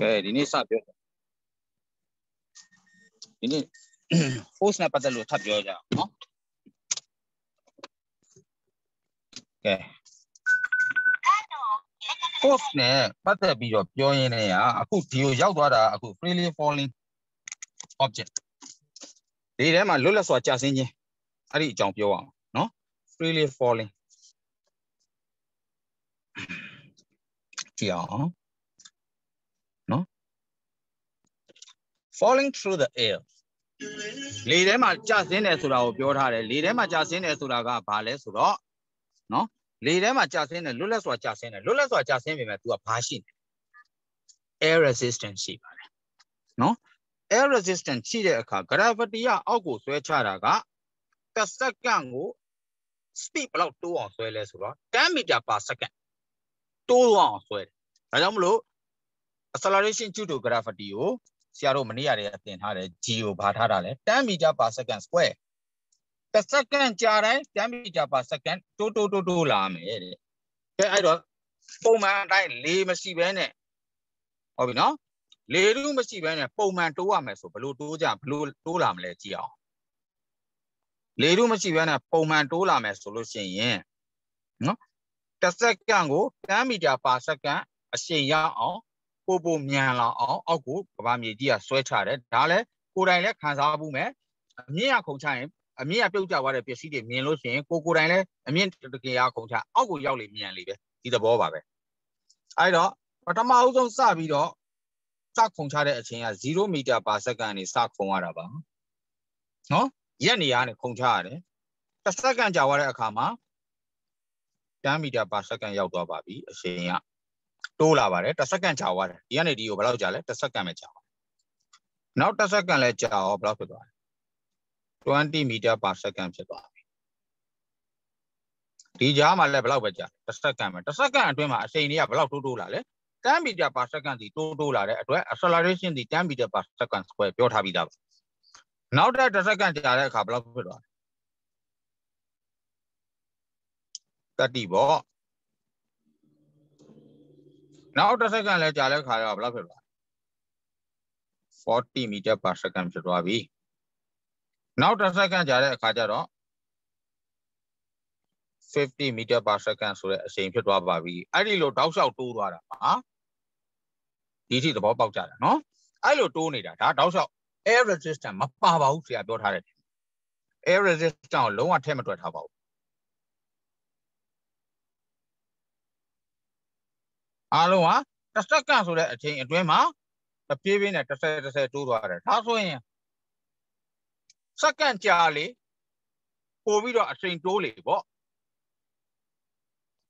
Okay, ini sahaja. Ini force na patah lu thap jauh jauh, no? Okay. Force ne patah bijak jauh ini ya. Aku dia jauh tu ada. Aku freely falling object. Dia mah lu lah suaca sini. Hari jauh jauh, no? Freely falling. Dia, no? Falling through the air. Dia mah jauh sini sudah jauh hari. Dia mah jauh sini sudah gak balik sudah, no? Dia mah jauh sini lu lah suaca sini. Lu lah suaca sini memang tu apa sih? Air resistance sih, no? Air resistance sih deh kah? Gravity ya aku suaca raga. Second go speed belau tu orang suai sudah. 10 meter per second. Tu orang suai. Ada mulu acceleration due to gravity yo. Siapa mana ada yang ada geo bahasa ada 10 meter per second square. Second cara 10 meter per second tu lama. Ke ada pemain lain le masih bene. Abi no? Le tu masih bene pemain tu apa so perlu tu jam perlu tu lama le jiao. Le tu masih bene pemain tu lama solution no? Second go 10 meter per second asyik popo miala aku kami dia switch ada. Dah kurang le kansa bu me. Mian kau cakap, mian apa ucap ada pesi dia mian lo sih. Kurang le mian terkaya kau cakap aku jauh le mian le. Tidak bawa apa. Ayo, pertama aku sabi do. Sak kau cakap asyik 0 meter per second ni sak kau ada apa? No? Ia ni ane kau cakap. Second jauh ada kama. 10 meter per second jauh tu apa bi? Asyik tu lah bare. Second jauh ada. Ia ni dia belau jalan. Second macam. Now second le jauh belau tu. 20 meter per second je tu. Di jam malah belau baca. Second tu mah asyik ni ya belau tu lah le. 10 meter per second di tu lah le. Itu acceleration di 10 meter per second square. Jauh habis dah. Now second jalan kah belau tu. Tadi bo. Now second le jalan kah belau tu. 40 meter per second je tu habis. Now second jalan kah jaro. 50 meter per second so sameဖြစ်သွားပါပြီအဲ့ဒီလိုတောက်လျှောက်တိုးသွားတာဟာဒီထိသဘောပေါက်ကြတာနော်အဲ့လိုတိုးနေတာဒါတောက်လျှောက် air resistance မပါပါဘူးဆရာပြောထားတယ် air resistance ကိုလုံးဝထည့်မတွက်ထားပါဘူးအားလုံးဟာတစ်စက္ကန့်ဆိုတဲ့အချိန်အတွင်းမှာတပြေးပြေးနဲ့30တိုးသွားတယ်ဒါဆိုရင်စက္ကန့်ကြာလေပို့ပြီးတော့အချိန်တိုးလေပေါ့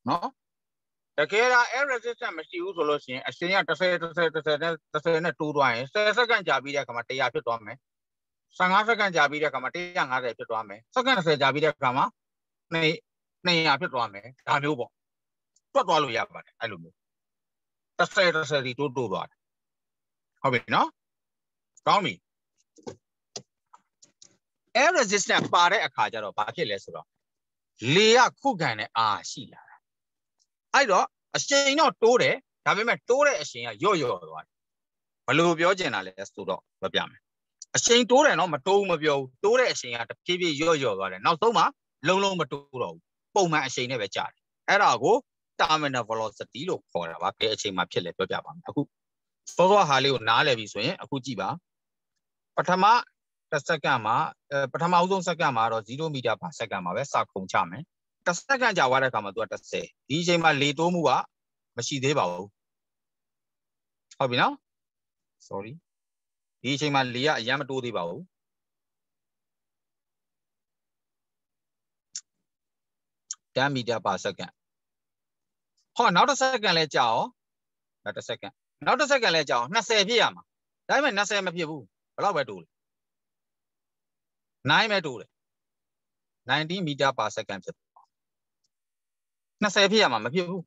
no? Kira air resistance mesti usul sih. Asalnya terus tu doang. Sekarang jadi dia kamar tiap itu doang. Sangat sekarang jadi dia kamar tiap ada itu doang. Sekarang saya jadi dia kamar ni apa doang. Dah lupa. Tu doang lu ya pada. Alu. Terus itu doang. Habis no? Tahu ni? Air resistance pada akhirnya lo pakai lesura. Lihat kugan sila. Ayo, asyik ni tu deh, tapi macam tu deh asyik yo doang. Malu biar je nak les tu doang, berapa? Asyik tu deh, no, macam biar tu deh asyik ada TV yo doang. Nak tahu mah, long macam tu doang. Pau mah asyik ni becar. Era aku, terminal velocity lo kora, apa asyik mah pilih berapa? Aku, soal hal itu nak lebih soalnya, aku ciba. Pertama, pertama udung sekian mah, 0 meter per second mah, besar kongcam. Second jawab ada kamu tu ada se. Di zaman leto mua masih deh bau. Habis na? Sorry. Di zaman lihat yang tu deh bau. Dan meter per second. Ha, now second le jauh. Ada second. Now second le jauh. Nasi apa ama? Dah mana nasi apa bu? Berapa betul? 9 betul. 19 meter per second. 20ဖြစ်ရမှာမဖြစ်ဘူး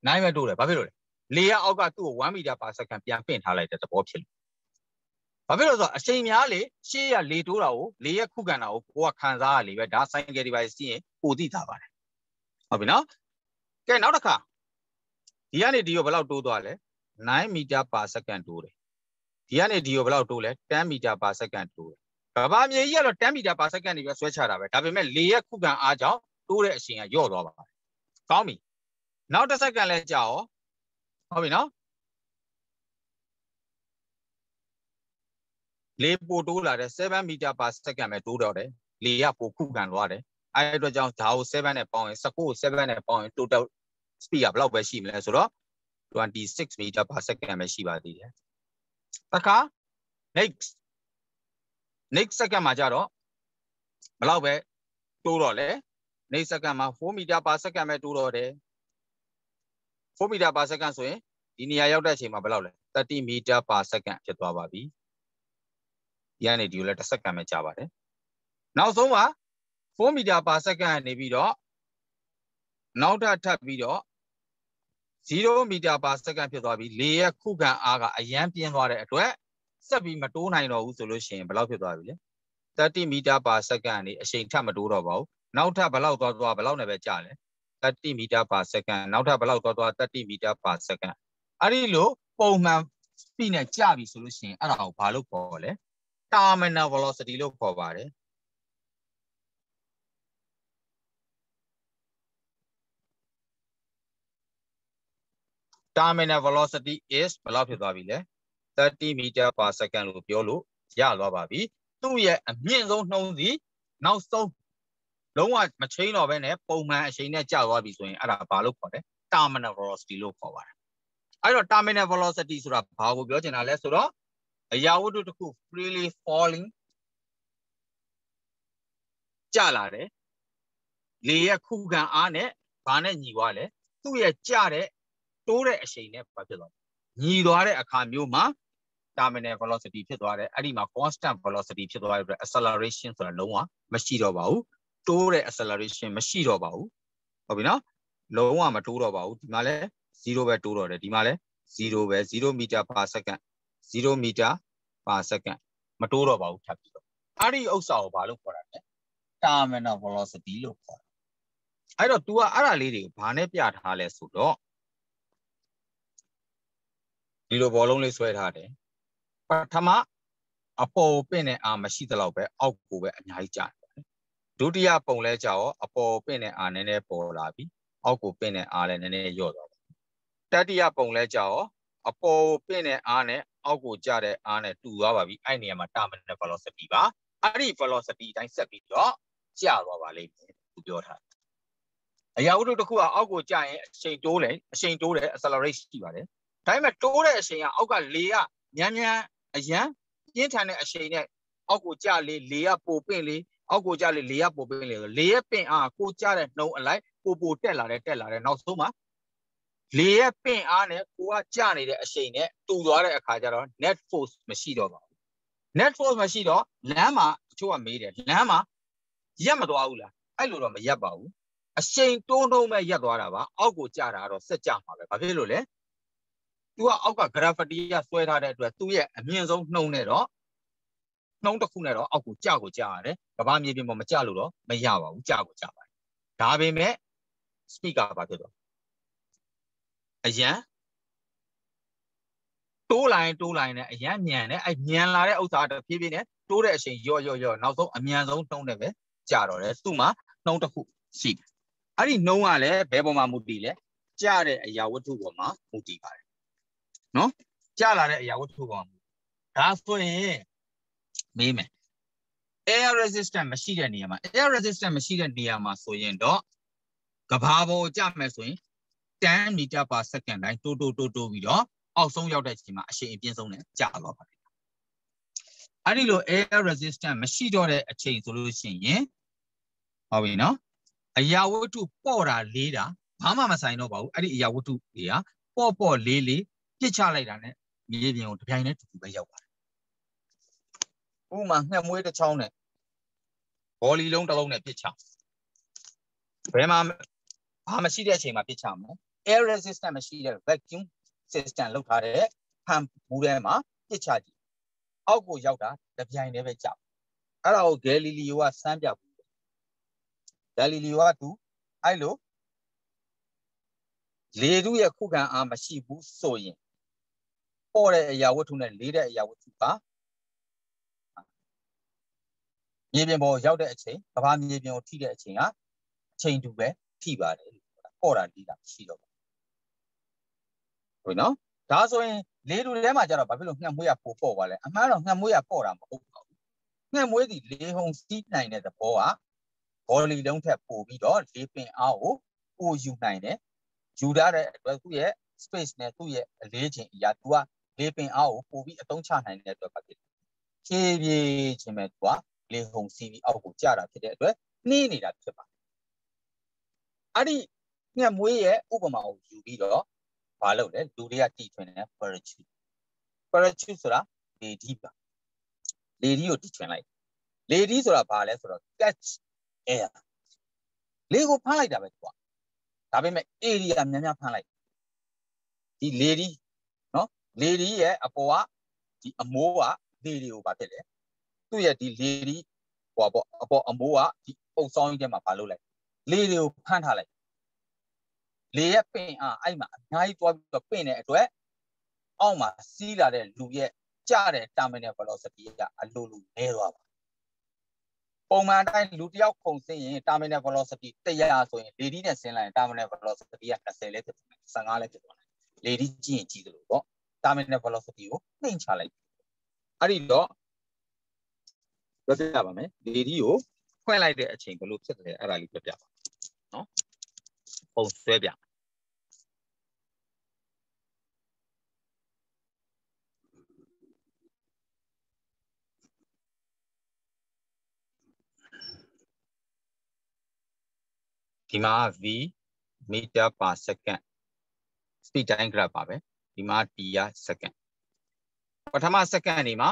နိုင်မဲ့တိုးတယ်ဘာဖြစ်လို့လဲလေကအောက်ကသူ့ကို1 meter per second ပြန်ပင့်ထားလိုက်တဲ့သဘောဖြစ်လို့ဘာဖြစ်လို့ဆိုတော့အချိန်များလေရှေ့ကလေတိုးတာကိုလေရဲ့ခုခံတာကိုကိုကခံစားရလေပဲဒါဆိုင်ကယ်ဒီပိုင်းစီးရင်ပိုသိတာပါတယ်ဟုတ်ပြီနော်ကဲနောက်တစ်ခါဒီကနေဒီကိုဘယ်လောက်တိုးသွားလဲ 9 meter per second တိုးတယ်ဒီကနေဒီကိုဘယ်လောက်တိုးလဲ10 meter per second တိုးတယ်ကမ္ဘာမြေကြီးကတော့10 meter per second နေပဲဆွဲချတာပဲဒါပေမဲ့လေရဲ့ခုခံအားကြောင့်တိုးတဲ့အချိန်ကညော့သွားပါတယ်ကောင်းပြီနောက်တစ်စက္ကန့်လဲကြာရောဟုတ်ပြီနော်လေပိုတိုးလာတယ်7 meter per second ပဲတိုးတော့တယ်လေကပိုခုခံသွားတယ်အဲ့အတွက်ကြောင့်ဒါကို7နဲ့ပေါင်းရင်19ကို7နဲ့ပေါင်းရင် total speed ကဘယ်လောက်ပဲရှိမလဲဆိုတော့26 meter per second ပဲရှိပါသေးတယ်တခါ next second မှာကြတော့ဘယ်လောက်ပဲတိုးတော့လဲ next second မှာ4 meter per second ပဲတိုးတော့တယ်4 meter per second ဆိုရင်ဒီနေရာရောက်တဲ့အချိန်မှာဘယ်လောက်လဲ30 meter per second ဖြစ်သွားပါပြီဒီကနေဒီကိုလည်းတစ်စက္ကန့်ပဲကြာပါတယ်နောက်ဆုံးမှာ4 meter per second နေပြီးတော့နောက်ထပ်ပြီးတော့0 meter per second ဖြစ်သွားပြီလေရဲ့ခုခံအားကအရန်ပြင်းသွားတဲ့အတွက်ဆက်ပြီးမတိုးနိုင်တော့ဘူးဆိုလို့ရှိရင်ဘယ်လောက်ဖြစ်သွားပြီလဲ30 meter per second နေအချိန်ထပ်မတိုးတော့ပါဘူးနောက်ထပ်ဘယ်လောက်သွားဘယ်လောက်နဲ့ပဲကြာလဲ30 meter per second နောက်ထပ်ဘယ်လောက်သွား30 meter per second အဲ့ဒီလိုပုံမှန် speed နဲ့ကြာပြီဆိုလို့ရှိရင်အဲ့ဒါကိုဘာလို့ခေါ်လဲ terminal velocity လို့ခေါ်ပါတယ်terminal velocity is ဘယ်လောက်ဖြစ်သွားပြီလဲ30 meter per second လို့ပြောလို့ရသွားပါပြီသူ့ရဲ့အမြင့်ဆုံးနှုန်းစီနောက်ဆုံးလုံးဝမချိန်တော့ဘဲနဲ့ပုံမှန်အချိန်နဲ့ကျသွားပြီဆိုရင်အဲ့ဒါဘာလို့ခေါ်လဲ terminal velocity လို့ခေါ်ပါတယ်အဲ့တော့ terminal velocity ဆိုတာဘာကိုပြောချင်တာလဲဆိုတော့အရာဝတ္ထုတစ်ခု freely falling ကျလာတယ်လေရဲ့ခုခံအားနဲ့ဘာနဲ့ညီသွားလဲသူ့ရဲ့ကျတဲ့တိုးတဲ့အချိန်နဲ့ဘာဖြစ်သွားလဲညီသွားတဲ့အခါမျိုးမှာ terminal velocity ဖြစ်သွားတယ်အဲ့ဒီမှာ constant velocity ဖြစ်သွားတဲ့အတွက် acceleration ဆိုတာလုံးဝမရှိတော့ပါဘူးတိုးတဲ့ acceleration မရှိတော့ပါဘူးဟုတ်ပြီနော်လုံးဝမတိုးတော့ပါဘူးဒီမှာလဲ0ပဲတိုးတော့တယ်ဒီမှာလဲ0ပဲ0 meter per second 0 meter per second မတိုးတော့ပါဘူးထပ်ပြီးတော့အဲ့ဒီဥစ္စာကိုဘာလို့ခေါ်တာလဲ terminal velocity လို့ခေါ်တယ်အဲ့တော့ तू ကအဲ့ဒါလေးတွေကိုဘာနဲ့ပြထားလဲဆိုတော့ဒီလိုဘောလုံးလေးဆွဲထားတယ်ပထမအပေါ်ပင့်တဲ့အားမရှိသလောက်ပဲအောက်ကိုပဲအများကြီးကျတယ်ဒုတိယပုံလဲကျတော့အပေါ်ပင့်တဲ့အားနည်းနည်းပေါ်လာပြီအောက်ကိုပင့်တဲ့အားလည်းနည်းနည်းလျော့သွားပြီတတိယပုံလဲကျတော့အပေါ်ပင့်တဲ့အားနဲ့အောက်ကိုကျတဲ့အားနဲ့တူသွားပါပြီအဲ့နေရာမှာ terminal velocity ပါအဲ့ဒီ velocity အတိုင်းဆက်ပြီးတော့ကျသွားပါလိမ့်မယ်သူပြောထားတယ်အရာဝတ္ထုတစ်ခုကအောက်ကိုကျရင်အချိန်တိုးတယ် accelerate ရှိပါတယ်ဒါပေမဲ့တိုးတဲ့အချိန်ကအောက်ကလေကမြန်အရန်ပြင်းထန်တဲ့အချိန်နဲ့အောက်ကိုကျလေကပိုပင့်လေအောက်ကိုကျလေကပိုပင့်လေလေရဲ့ပင့်အားကိုကျတဲ့နှုံးအလိုက်ပိုတက်လာတယ်နောက်ဆုံးမှာလေရဲ့ပင့်အားနဲ့ကိုကကျနေတဲ့အချိန်နဲ့တူသွားတဲ့အခါကျတော့ net force မရှိတော့ပါဘူး net force မရှိတော့လမ်းမှာတချို့ကမေးတယ်လမ်းမှာရက်မသွားဘူးလားအဲ့လိုတော့မရက်ပါဘူးအချိန်တိုးမဲ့ရက်သွားတာပါအောက်ကိုကျတာတော့ဆက်ကျမှာပဲဘာဖြစ်လို့လဲသူကအောက်က gravity ကဆွဲထားတဲ့အတွက်သူ့ရဲ့အမြင့်ဆုံးနှုံးနဲ့တော့နှုံးတစ်ခုနဲ့တော့အောက်ကိုကျရတယ်ကမ္ဘာမြေပြင်ပေါ်မကျလို့တော့မရပါဘူးကျပါတယ်ဒါပေမဲ့ speed ကဘာဖြစ်တော့အရန်တိုးလိုက်နဲ့အရန်မြန်တယ်အဲ့မြန်လာတဲ့ဥစ္စာတဖြည်းဖြည်းနဲ့တိုးတဲ့အချိန်ရော့နောက်ဆုံးအမြန်ဆုံးနှုံးနဲ့ပဲကျတော့တယ်သူ့မှာနှုံးတစ်ခုရှိတယ်အဲ့ဒီနှုံးကလည်းဘယ်ပေါ်မှာမူတည်လဲကျတဲ့အရာဝတ္ထုပေါ်မှာမူတည်ပါတယ်နော်ကျလာတဲ့အရာဝတ္ထုပေါ်မှာဒါဆိုရင်မေးမယ် air resistance မရှိတဲ့နေရာမှာ air resistance မရှိတဲ့နေရာမှာဆိုရင်တော့ကဘာပေါ်ကျမယ်ဆိုရင်10 meter per second တိုင်းတိုးပြီးတော့အောက်ဆုံးရောက်တဲ့အချိန်မှာအရှိန်အပြင်းဆုံးနဲ့ကျသွားပါတယ်အဲ့ဒီလို air resistance မရှိတော့တဲ့အချိန်ဆိုလို့ရှိရင်ဟုတ်ပြီနော်အရာဝတ္ထုပေါ့တာလေးတာဘာမှမဆိုင်တော့ပါဘူးအဲ့ဒီအရာဝတ္ထုတွေကပေါ့လေးပြစ်ချလိုက်တာနဲ့မြေပြင်ကိုတစ်ပြိုင်တည်းတူပဲရောက်ပါတယ်ဥပမာငှက်မွေးတစ်ချောင်းနဲ့ဘောလီလုံးတစ်လုံးနဲ့ပြစ်ချဘယ်မှာဘာမရှိတဲ့အချိန်မှာပြစ်ချမလဲ air resistance မရှိတဲ့ vacuum system လောက်ထားတဲ့ဖန်ဘူးထဲမှာပြစ်ချကြည့်အောက်ကိုရောက်တာတစ်ပြိုင်တည်းပဲကြောက်အဲ့ဒါကိုဂယ်လီလီယိုကစမ်းပြဘူးဂယ်လီလီယိုကသူအဲ့လိုလေထုရဲ့ခုခံအားမရှိဘူးဆိုရင် ပေါ်တဲ့အရာဝတ္ထုနဲ့လေးတဲ့အရာဝတ္ထုကမြေပြင်ပေါ်ရောက်တဲ့အချိန်ကဘာမြေပြင်ကိုထိတဲ့အချိန်ကအချိန်တူပဲထိပါတယ်လို့ပြောတာပေါ်တာလေးတာရှိတော့ဘူးနော်ဒါဆိုရင်လေတူထဲမှာကျတော့ဘာဖြစ်လို့ငှက်မွေးရပို့ပေါ်ပါလဲအမှန်တော့ငှက်မွေးရပေါ်တာမဟုတ်ပါဘူးငှက်မွေးဒီလေဟုန်စီးနိုင်တဲ့သဘောကဘောလီလုံးထက်ပိုပြီးတော့လေပင်အားကိုပိုယူနိုင်တယ်ယူရတဲ့အတွက်သူ့ရဲ့ space နဲ့သူ့ရဲ့အလေးချိန်အရာသူကလေပင်အားကိုပိုပြီးအသုံးချနိုင်တဲ့အတွက်ဖြစ်တယ်ဖြည်းဖြည်းချင်းပဲသူကလေဟုန်စီးပြီးအောက်ကိုကျတာဖြစ်တဲ့အတွက်နှီးနေတာဖြစ်ပါတယ်အဲ့ဒီငှက်မွေးရဲ့ဥပမာကိုယူပြီးတော့ဘာလုပ်လဲလူတွေကတီထွင်တဲ့ parachute ဆိုတာလေဒီပါလေဒီကိုတီထွင်လိုက်လေဒီဆိုတာဘာလဲဆိုတော့ catch air လေကိုဖမ်းလိုက်တာပဲသူကဒါပေမဲ့ area များများဖမ်းလိုက်ဒီလေဒီနော်လေဒီရဲ့အပေါ်ကဒီအမိုးကလေဒီကိုဘာဖြစ်လဲသူ့ရဲ့ဒီလေဒီဟိုပေါ့အပေါ်အမိုးကဒီပုံဆောင်ကြီးထဲမှာဘာလုပ်လိုက်လေတွေကိုဖမ်းထားလိုက်လေရဲ့ပင်အားအဲ့မှာအများကြီးတွားပြီးတော့ပင်တဲ့အတွက်အောက်မှာစီးလာတဲ့လူရဲ့ကျတဲ့ terminal velocity ကအလိုလိုနည်းသွားပါပုံမှန်တိုင်းလူတယောက်ခုန်ဆင်းရင် terminal velocity 100ဆိုရင်လေဒီနဲ့ဆင်းလိုက်ရင် terminal velocity က20လဲဖြစ်သွားတယ်15လဲဖြစ်သွားတယ်လေဒီကြည့်ရင်ကြည့်သလိုပေါ့ terminal velocity ကိုနှိမ့်ချလိုက်အဲ့ဒီတော့ပြောပြပါမယ်လေဒီကိုဖွင့်လိုက်တဲ့အချိန်ဘယ်လိုဖြစ်တယ်အဲ့ဒါလေးပြောပြပါနော်ပုံဆွဲပြဒီမှာ v meter per second speed time graph ပါပဲဒီမှာ t ရ second ပထမ second နေမှာ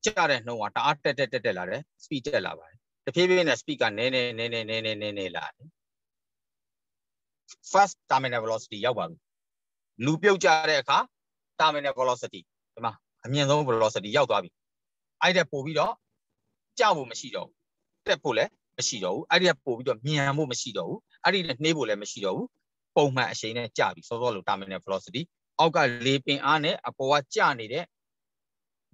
ကျတဲ့နှုန်းကတအားတက်လာတယ် speed တက်လာပါတယ်တဖြည်းဖြည်းနဲ့ speed ကနည်းလာတယ် first terminal velocity ရောက်ပါပြီလူပြုတ်ကြတဲ့အခါ terminal velocity ဒီမှာအမြင့်ဆုံး velocity ရောက်သွားပြီအဲ့ဒါပို့ပြီးတော့ကျဖို့မရှိတော့ဘူးတက်ဖို့လည်းမရှိတော့ဘူးအဲ့ဒီကပို့ပြီးတော့မြန်ဖို့မရှိတော့ဘူးအဲ့ဒီနဲ့နှေးဖို့လည်းမရှိတော့ဘူးပုံမှန်အချိန်နဲ့ကျပြီစောစောလို terminal velocity အောက်ကလေပင်အားနဲ့အပေါ်ကကျနေတဲ့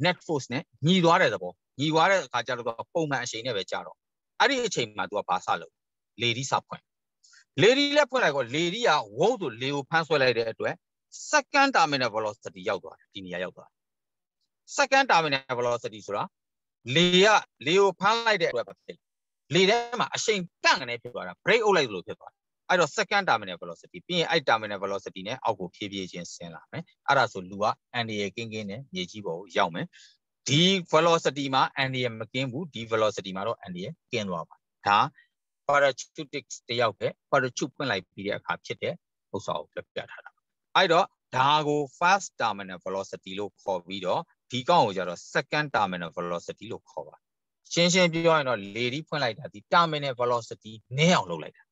net force နဲ့ညီသွားတဲ့သဘောညီသွားတဲ့အခါကျတော့ပုံမှန်အချိန်နဲ့ပဲကျတော့အဲ့ဒီအချိန်မှာ तू ကဘာစလုပ်လေဒီစဖွင့်လေဒီလည်းဖွင့်လိုက်တော့လေဒီကဝုတ်ဆိုလေကိုဖမ်းဆွဲလိုက်တဲ့အတွက် second terminal velocity ရောက်သွားတယ်ဒီနေရာရောက်သွားတယ် second terminal velocity ဆိုတာလေကိုဖမ်းလိုက်တဲ့အတွက်ဖြစ်လေထဲမှာအချိန်တန့်ကနေဖြစ်သွားတာ break အုပ်လိုက်လို့ဖြစ်သွားတယ်အဲ့တော့ second terminal velocity ပြီးရင်အဲ့ terminal velocity နဲ့အောက်ကိုဖြည်းဖြည်းချင်းဆင်းလာမယ်အဲ့ဒါဆိုလူကအန်ဒီရဲ့ကင်းနဲ့မြေကြီးပေါ်ကိုရောက်မယ်ဒီ velocity မှာအန်ဒီရဲ့မကင်းဘူးဒီ velocity မှာတော့အန်ဒီရဲ့ကင်းသွားပါဒါ parachutics တယောက်ပဲ parachute ဖွင့်လိုက်ပြီးတဲ့အခါဖြစ်တဲ့ဥစ္စာကိုပြထားတာအဲ့တော့ဒါကို first terminal velocity လို့ခေါ်ပြီးတော့ဒီကောင်ကိုကျတော့ second terminal velocity လို့ခေါ်ပါရှင်းပြောရင်တော့လေဒီဖွင့်လိုက်တာဒီ terminal velocity နည်းအောင်လုပ်လိုက်တာ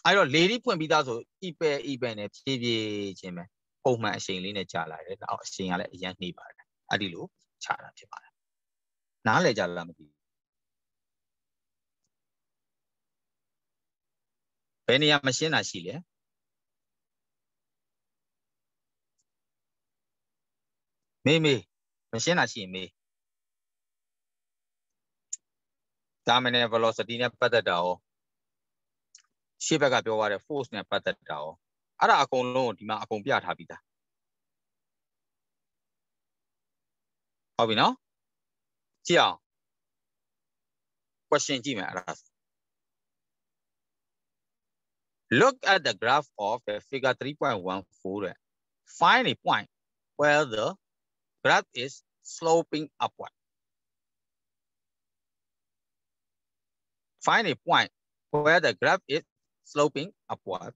အဲ့တော့လေဒီဖွင့်ပြီးသားဆို epe နဲ့ဖြည်းဖြည်းချင်းပဲပုံမှန်အချိန်လေးနဲ့ကြာလာတယ်နောက်အချိန်ကလည်းအရင်နှေးပါတယ်အဲ့ဒီလိုခြားတာဖြစ်ပါတယ်နားလည်ကြလားမသိဘူးဘယ်နေရာမရှင်းတာရှိလဲမေးမရှင်းတာရှိရင်မေး terminal velocity နဲ့ပတ်သက်တာရောရှေ့ဘက်ကပြောရတဲ့ force နဲ့ပတ်သက်တာရောအဲ့ဒါအကုန်လုံးဒီမှာအကုန်ပြထားပြီးသားဟုတ်ပြီနော်ကြည့်အောင် question ကြည့်မယ်အဲ့ဒါ Look at the graph of the figure 3.14 find a point where the graph is sloping upward find a point where the graph is sloping upward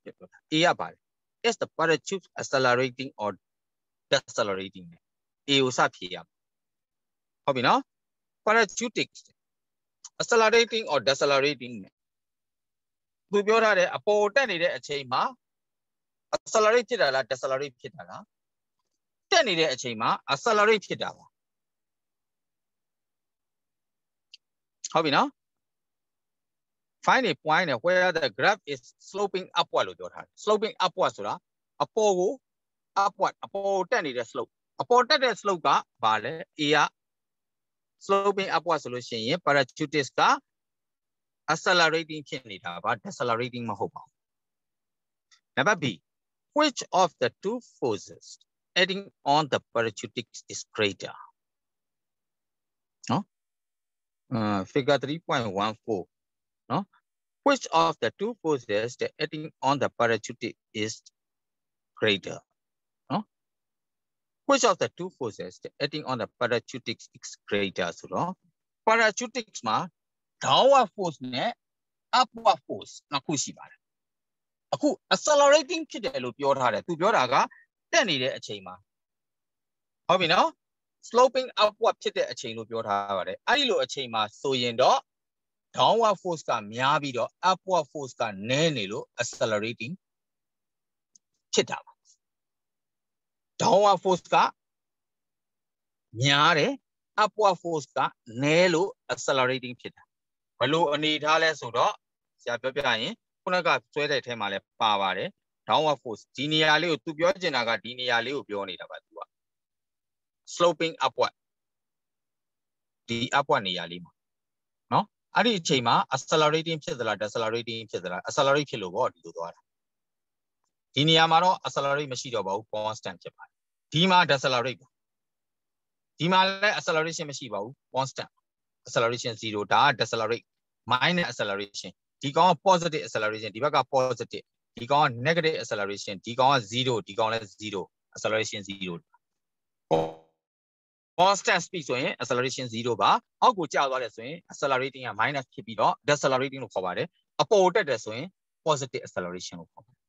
A ရပါတယ် is the parachute accelerating or decelerating A ကိုစဖြေရဟုတ်ပြီနော် parachutics accelerating or decelerating သူပြောထားတယ်အပေါ်တက်နေတဲ့အချိန်မှာ accelerate ဖြစ်တာလား decelerate ဖြစ်တာလားတက်နေတဲ့အချိန်မှာ accelerate ဖြစ်တာပါဟုတ်ပြီနော် find a point where the graph is sloping upward လို့ပြောထားတယ် sloping upward ဆိုတာအပေါ်ကို upward အပေါ်တက်နေတဲ့ slope အပေါ်တက်တဲ့ slope ကဘာလဲ A က sloping upward ဆိုလို့ရှိရင် parachutist က accelerating ဖြစ်နေတာပါ decelerating မဟုတ်ပါဘူး Number B which of the two forces acting on the parachutist is greater နော် figure 3.14 နော် which of the two forces that acting on the parachutist is greater which of the two forces that acting on the parachutist is greater ဆိုတော့ parachutist မှာ downward force နဲ့ upward force နှစ်ခုရှိပါတယ်အခု accelerating ဖြစ်တယ်လို့ပြောထားတယ်သူပြောတာကတက်နေတဲ့အချိန်မှာဟုတ်ပြီနော် sloping upward ဖြစ်တဲ့အချိန်လို့ပြောထားပါတယ်အဲ့ဒီလိုအချိန်မှာဆိုရင်တော့ downward force ကများပြီးတော့ upward force ကနည်းနေလို့ accelerating ဖြစ်တာပါ downward force ကများတယ် upward force ကနည်းလို့ accelerating ဖြစ်တာဘယ်လိုအနေထားလဲဆိုတော့ဆရာပြောပြရင်ခုနကဆွဲတဲ့အထဲမှာလည်းပါပါတယ် downward force ဒီနေရာလေးကိုသူပြောချင်တာကဒီနေရာလေးကိုပြောနေတာပါသူက sloping upward ဒီ upward နေရာလေးမှာနော်အဲ့ဒီအချိန်မှာ accelerating ဖြစ်သလား decelerating ဖြစ်သလား accelerate ဖြစ်လို့ပေါ့ဒီလိုသွားတာဒီနေရာမှာတော့ accelerate မရှိတော့ပါဘူး constant ဖြစ်ပါတယ်ဒီမှာ decelerate ပါဒီမှာလည်း acceleration မရှိပါဘူး constant acceleration 0ဒါက decelerate minus acceleration ဒီကောင်က positive acceleration ဒီဘက်က positive ဒီကောင်က negative acceleration ဒီကောင်က 0ဒီကောင်လည်း 0 acceleration 0 constant speed ဆိုရင် acceleration 0ပါအောက်ကိုကျသွားတယ်ဆိုရင် accelerating က minus ဖြစ်ပြီးတော့ decelerating လို့ခေါ်ပါတယ်အပေါ်တက်တယ်ဆိုရင် positive acceleration လို့ခေါ်ပါတယ်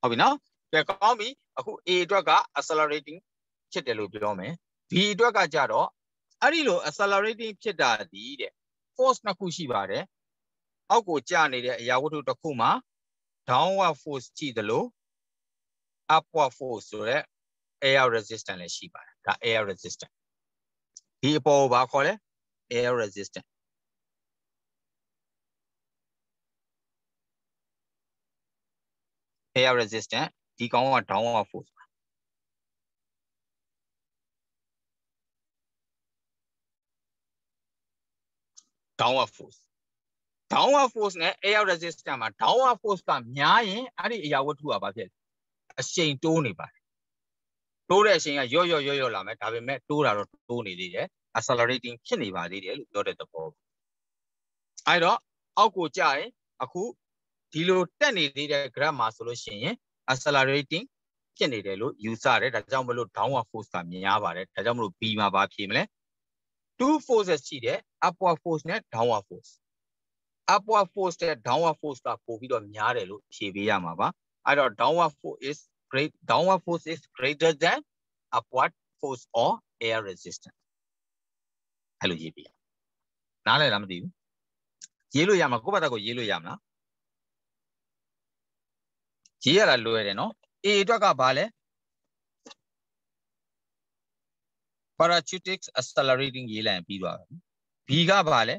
ဟုတ်ပြီနော်ကဲကောင်းပြီအခု A အတွက်က accelerating ဖြစ်တယ်လို့ပြောမယ် B အတွက်ကကြတော့အဲ့ဒီလို accelerating ဖြစ်တာဒီတဲ့ force နှစ်ခုရှိပါတယ်အောက်ကိုကျနေတဲ့အရာဝတ္ထုတစ်ခုမှာ downward force ကြည့်သလို upward force ဆိုတဲ့ air resistance လည်းရှိပါတယ်ဒါ air resistance ဒီအပေါ်ဘာခေါ်လဲ air resistance air resistance ဒီကောင်က downward force downward force နဲ့ air resistance မှာ downward force ကများရင်အဲ့ဒီအရာဝတ္ထုကဘာဖြစ်လဲအရှိန်တိုးနေပါတယ်တိုးတဲ့အရှိန်ကရော့လာမယ်ဒါပေမဲ့တိုးတာတော့တိုးနေသေးတယ် accelerating ဖြစ်နေပါသေးတယ်လို့ပြောတဲ့သဘောအဲ့တော့အောက်ကိုကျရင်အခုဒီလိုတက်နေသေးတဲ့ graph မှာဆိုလို့ရှိရင် accelerating ဖြစ်နေတယ်လို့ယူဆတယ်ဒါကြောင့်မလို့ downward force ကများပါတယ်ဒါကြောင့်မလို့ B မှာဘာဖြစ်မလဲ two forces ရှိတယ် upward force နဲ့ downward force upward force နဲ့ downward force ကပို့ပြီးတော့များတယ်လို့ဖြေပေးရမှာပါအဲ့တော့ downward force is greater than upward force or air resistance အဲ့လိုရေးပြရနားလည်လားမသိဘူးရေးလို့ရမှာကိုယ့်ဘာသာကိုရေးလို့ရမလားရေးရတာလွယ်တယ်နော် A အတွက်ကဘာလဲ parachutist accelerating ရေးလိုက်ရင်ပြီးသွားပြီ B ကဘာလဲ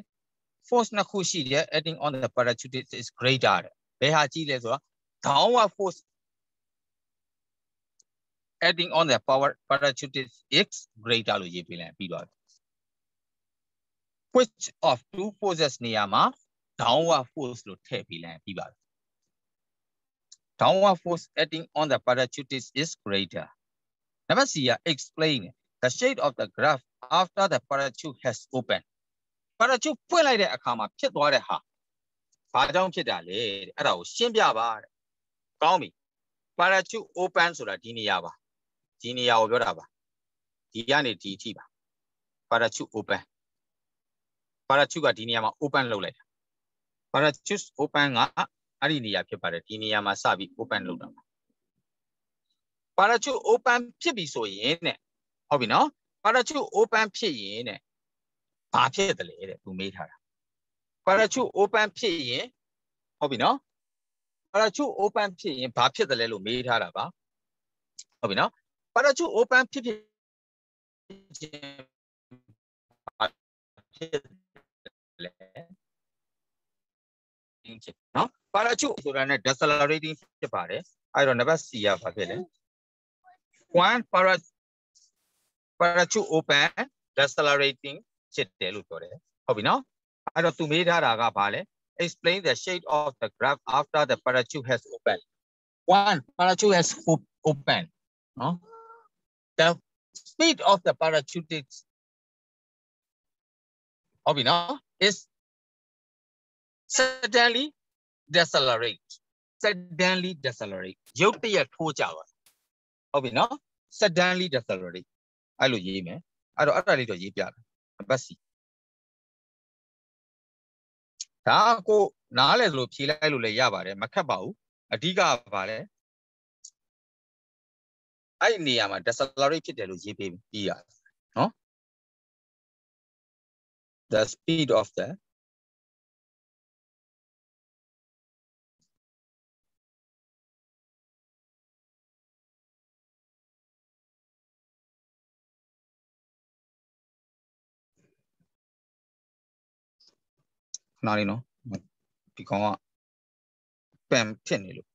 force နှစ်ခုရှိတယ် acting on the parachutist is greater ဘယ်ဟာကြီးလဲဆိုတော့ downward force acting on the parachutist is greater လို့ရေးပေးလိုက်ပြီးသွားပြီ which of two forces နေရာမှာ downward force လို့ထည့်ပေးလိုက်ပြီးပါပြီ downward force acting on the parachutist is greater number C က explain the shape of the graph after the parachute has opened parachute ဖွင့်လိုက်တဲ့အခါမှာဖြစ်သွားတဲ့ဟာဘာကြောင့်ဖြစ်တာလဲအဲ့ဒါကိုရှင်းပြပါတဲ့ကောင်းပြီ parachute open ဆိုတာဒီနေရာပါဒီနေရာကိုပြောတာပါဒီကနေဒီအထိပါ parachute open parachute ကဒီနေရာမှာ open လုပ်လိုက်တာ parachute open ကအဲ့ဒီနေရာဖြစ်ပါတယ်ဒီနေရာမှာစပြီး open လုပ်တာပါ parachute open ဖြစ်ပြီဆိုရင်တဲ့ဟုတ်ပြီနော် parachute open ဖြစ်ရင်တဲ့ဘာဖြစ်တယ်လဲတဲ့သူမေးထားတာ parachute open ဖြစ်ရင်ဟုတ်ပြီနော် parachute open ဖြစ်ရင်ဘာဖြစ်တယ်လဲလို့မေးထားတာပါဟုတ်ပြီနော် parachute open ဖြစ်ခြင်းဘာဖြစ်လဲနော် parachute ဆိုတာနဲ့ decelerating ဖြစ်ပါတယ်အဲ့တော့နံပါတ် C ကဘာဖြစ်လဲ one parachute open decelerating ဖြစ်တယ်လို့ပြောတယ်ဟုတ်ပြီနော်အဲ့တော့သူမေးထားတာကဘာလဲ explain the shape of the graph after the parachute has opened one parachute has opened no the speed of the parachuteဟုတ်ပြီနော် is suddenly decelerate ရုတ်တရက်ထိုးကြသွားဟုတ်ပြီနော် suddenly decelerate အဲ့လိုရေးမယ်အဲ့တော့အဲ့ဒါလေးတော့ရေးပြတယ်ပတ်စီဒါကိုနားလဲဆိုလို့ဖြေလိုက်လို့လည်းရပါတယ်မခက်ပါဘူးအဓိကကဘာလဲအဲ့နေရာမှာ decelerate ဖြစ်တယ်လို့ရေးပေးပြီးရတယ်နော် the speed of theနားလေးနော်ဒီကောင်ကပန်ဖြစ်နေလို့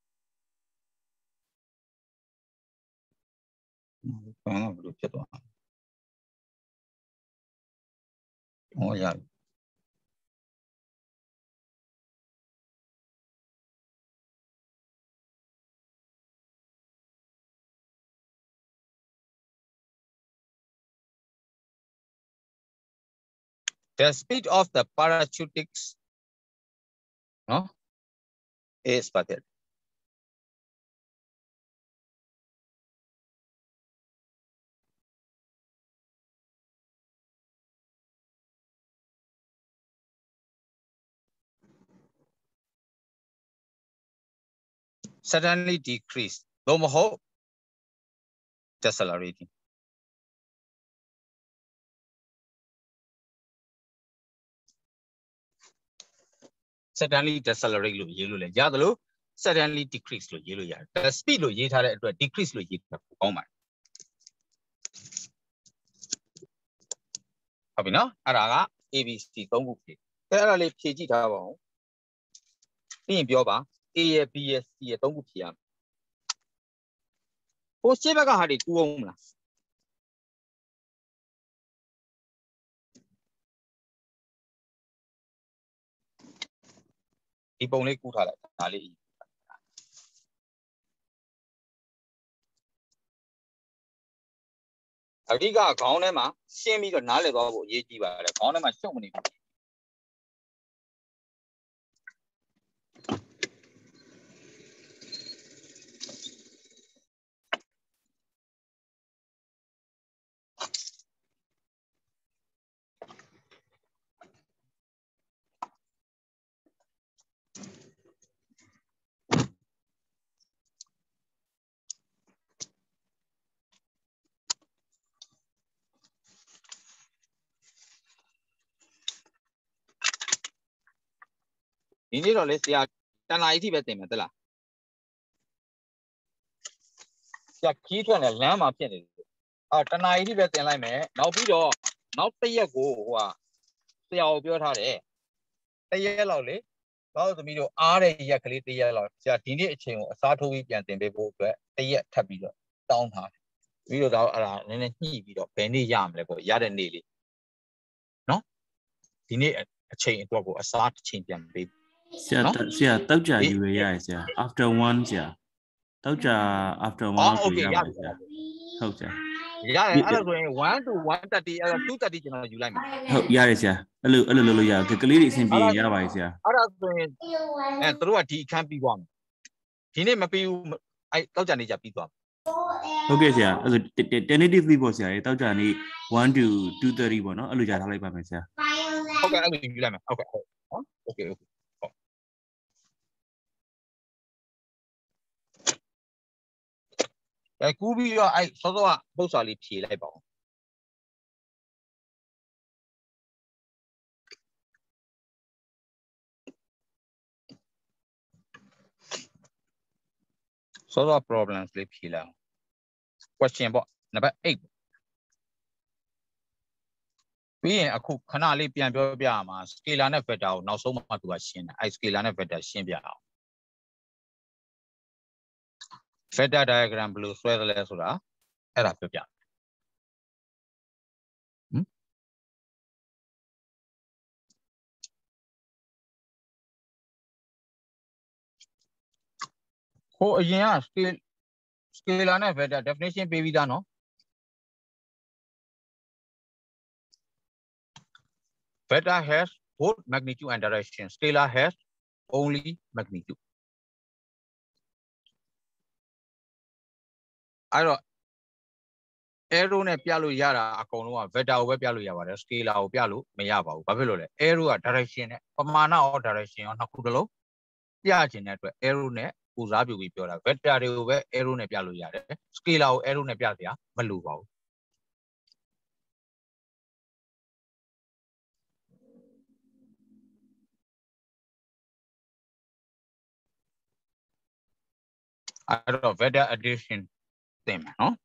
ပန်ကဘယ်လိုဖြစ်သွားလဲဟောရပြီ The speed of the parachutics no is pathetic suddenly decrease သို့မဟုတ် decelerating suddenly decelerate လို့ရေးလို့လည်းရတယ်လို့ suddenly decrease လို့ရေးလို့ရတယ် the speed လို့ရေးထားတဲ့အတွက် decrease လို့ရေးထားပိုကောင်းပါတယ်ဟုတ်ပြီနော်အဲ့ဒါက ABC 3ခုဖြည့်အဲ့ဒါလေးဖြည့်ကြည့်ထားပါဦးပြီးရင်ပြောပါ A ရဲ့ B ရဲ့ C ရဲ့3ခုဖြည့်ရမယ်ဟိုရှေ့ဘက်ကဟာတွေတူအောင်မလားဒီပုံလေးကူးထားလိုက်ဒါလေးအဓိကခေါင်းထဲမှာရှင်းပြီးတော့နားလည်သွားဖို့အရေးကြီးပါတယ်ခေါင်းထဲမှာရှုပ်မနေဘူးဒီနေ့တော့လေဆရာတန်လာကြီးထိပဲတင်မယ်တက်လားဆရာခီးထွက်နေလမ်းမှာဖြစ်နေတယ်တန်လာကြီးထိပဲတင်လိုက်မယ်နောက်ပြီးတော့နောက်တစ်ရက်ကိုဟိုဟာဆရာကိုပြောထားတယ်တစ်ရက်လောက်လေတော့သမီးတို့အားတဲ့ရက်ကလေးတစ်ရက်လောက်ဆရာဒီနေ့အချိန်ကိုအစားထိုးပြီးပြန်တင်ပေးဖို့အတွက်တစ်ရက်ထပ်ပြီးတော့တောင်းထားတယ်ပြီးတော့အဲ့ဒါနည်းနည်းညှိပြီးတော့ဘယ်နေ့ရမလဲပေါ့ရတဲ့နေ့လေးနော်ဒီနေ့အချိန်အတွက်ကိုအစားတစ်ချိန်ပြန်ပေးဆရာတောက်ကြယူရရတယ်ဆရာ after 1ဆရာတောက်ကြ after 1ကိုရပါတယ်ဆရာဟုတ်ဆရာရတယ်အဲ့ဒါဆိုရင်1 to 130အဲ့တော့230ကျွန်တော်ယူလိုက်မယ်ဟုတ်ရတယ်ဆရာအဲ့လိုလုပ်လို့ရတယ်ကလေးတွေအဆင်ပြေရပါတယ်ဆရာအဲ့ဒါဆိုရင်သူတို့ကဒီအခန်းပြီးသွားမယ်ဒီနေ့မပြီးဘူးအဲ့တောက်ကြနေကြပြီးသွားဟုတ်ကဲ့ဆရာအဲ့ဆို tentatively ပေါ့ဆရာတောက်ကြနေ1 to 230ပေါ့နော်အဲ့လိုကြားထားလိုက်ပါမယ်ဆရာဟုတ်ကဲ့အဲ့လိုယူလိုက်မယ်ဟုတ်ကဲ့ဟုတ်โอเคကူးပြီးတော့အဲ့စောစောကပုတ်စာလေးဖြေလိုက်ပါဦးစောစော problems လေးဖြေလိုက်အောင် question ပေါ့နံပါတ်8ပြီးရင်အခုခဏလေးပြန်ပြောပြရမှာ scalar နဲ့ vector ကိုနောက်ဆုံးမှသူကရှင်းတယ်အဲ့ scalar နဲ့ vector ရှင်းပြအောင် vector diagram ဘယ်လိုဆွဲသလဲဆိုတာ era propia. Oh, yeah, scale on a better definition, baby, no? Vector has both magnitude and direction. Scalar has only magnitude. I don't arrow ne pialo yara akono vector web pialo yara scalar or pialo mayaba babylon arrow direction pamana or direction on nakudalo piachin network arrow ne uzabi we pure vector arrow ne pialo yara scalar arrow ne piatia maluba. I don't know vector addition theme, no?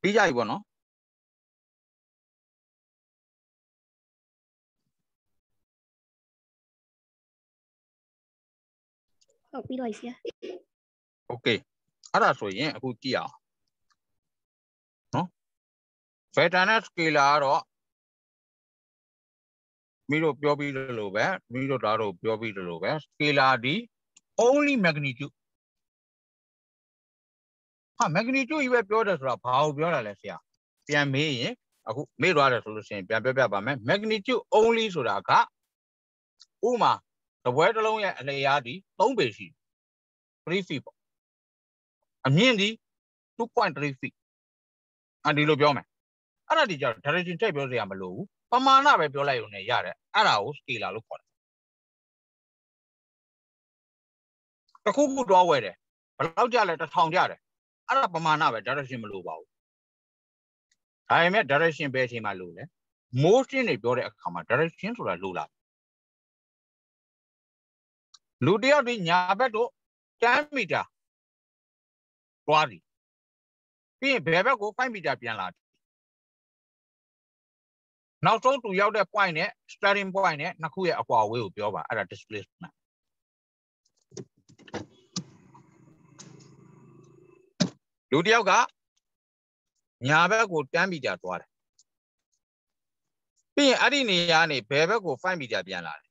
Pija no? Okay. Ada so yin aku ti a. No? Vector na scalar ro Miroပြောပြီးလို့ပဲမိတို့ဒါတော့ပြောပြီးလို့ပဲ scalar ဒီ only magnitude ဟာ magnitude ကြီးပဲပြောတယ်ဆိုတာဘာကိုပြောတာလဲဆရာပြန်မေးရင်အခုမေ့သွားတယ်ဆိုလို့ရှိရင်ပြန်ပြောပြပါမယ် magnitude only ဆိုတာကဥမာတပွဲတစ်လုံးရဲ့အလျားဒီ3ပေရှိ3 feet ပေါ့အမြင့်ဒီ 2.3 feet ဒီလိုပြောမယ်အဲ့ဒါဒီကြတော့ direction ထည့်ပြောစရာမလိုဘူးပမာဏပဲပြောလိုက်ရုံနဲ့ရတယ်အဲ့ဒါကို scalar လို့ခေါ်တယ်တခုခုတော့ဝဲတယ်ဘယ်လောက်ကြလဲ1000ကြတယ်အဲ့ဒါပမာဏပဲ direction မလိုပါဘူးဒါပေမဲ့ direction ပဲအချိန်မှလိုလဲ motion တွေပြောတဲ့အခါမှာ direction ဆိုတာလိုလာလူတယောက်ဒီညာဘက်တော့10 meter သွားပြီပြီးရင်ဘယ်ဘက်ကို5 meter ပြန်လာနောက်ဆုံးသူရောက်တဲ့ point နဲ့ starting point နဲ့နှစ်ခုရဲ့အကွာအဝေးကိုပြောပါအဲ့ဒါ displacement လူတယောက်ကညာဘက်ကို10 meter သွားတယ်ပြီးရင်အဲ့ဒီနေရာနေဘယ်ဘက်ကို5 meter ပြန်လာတယ်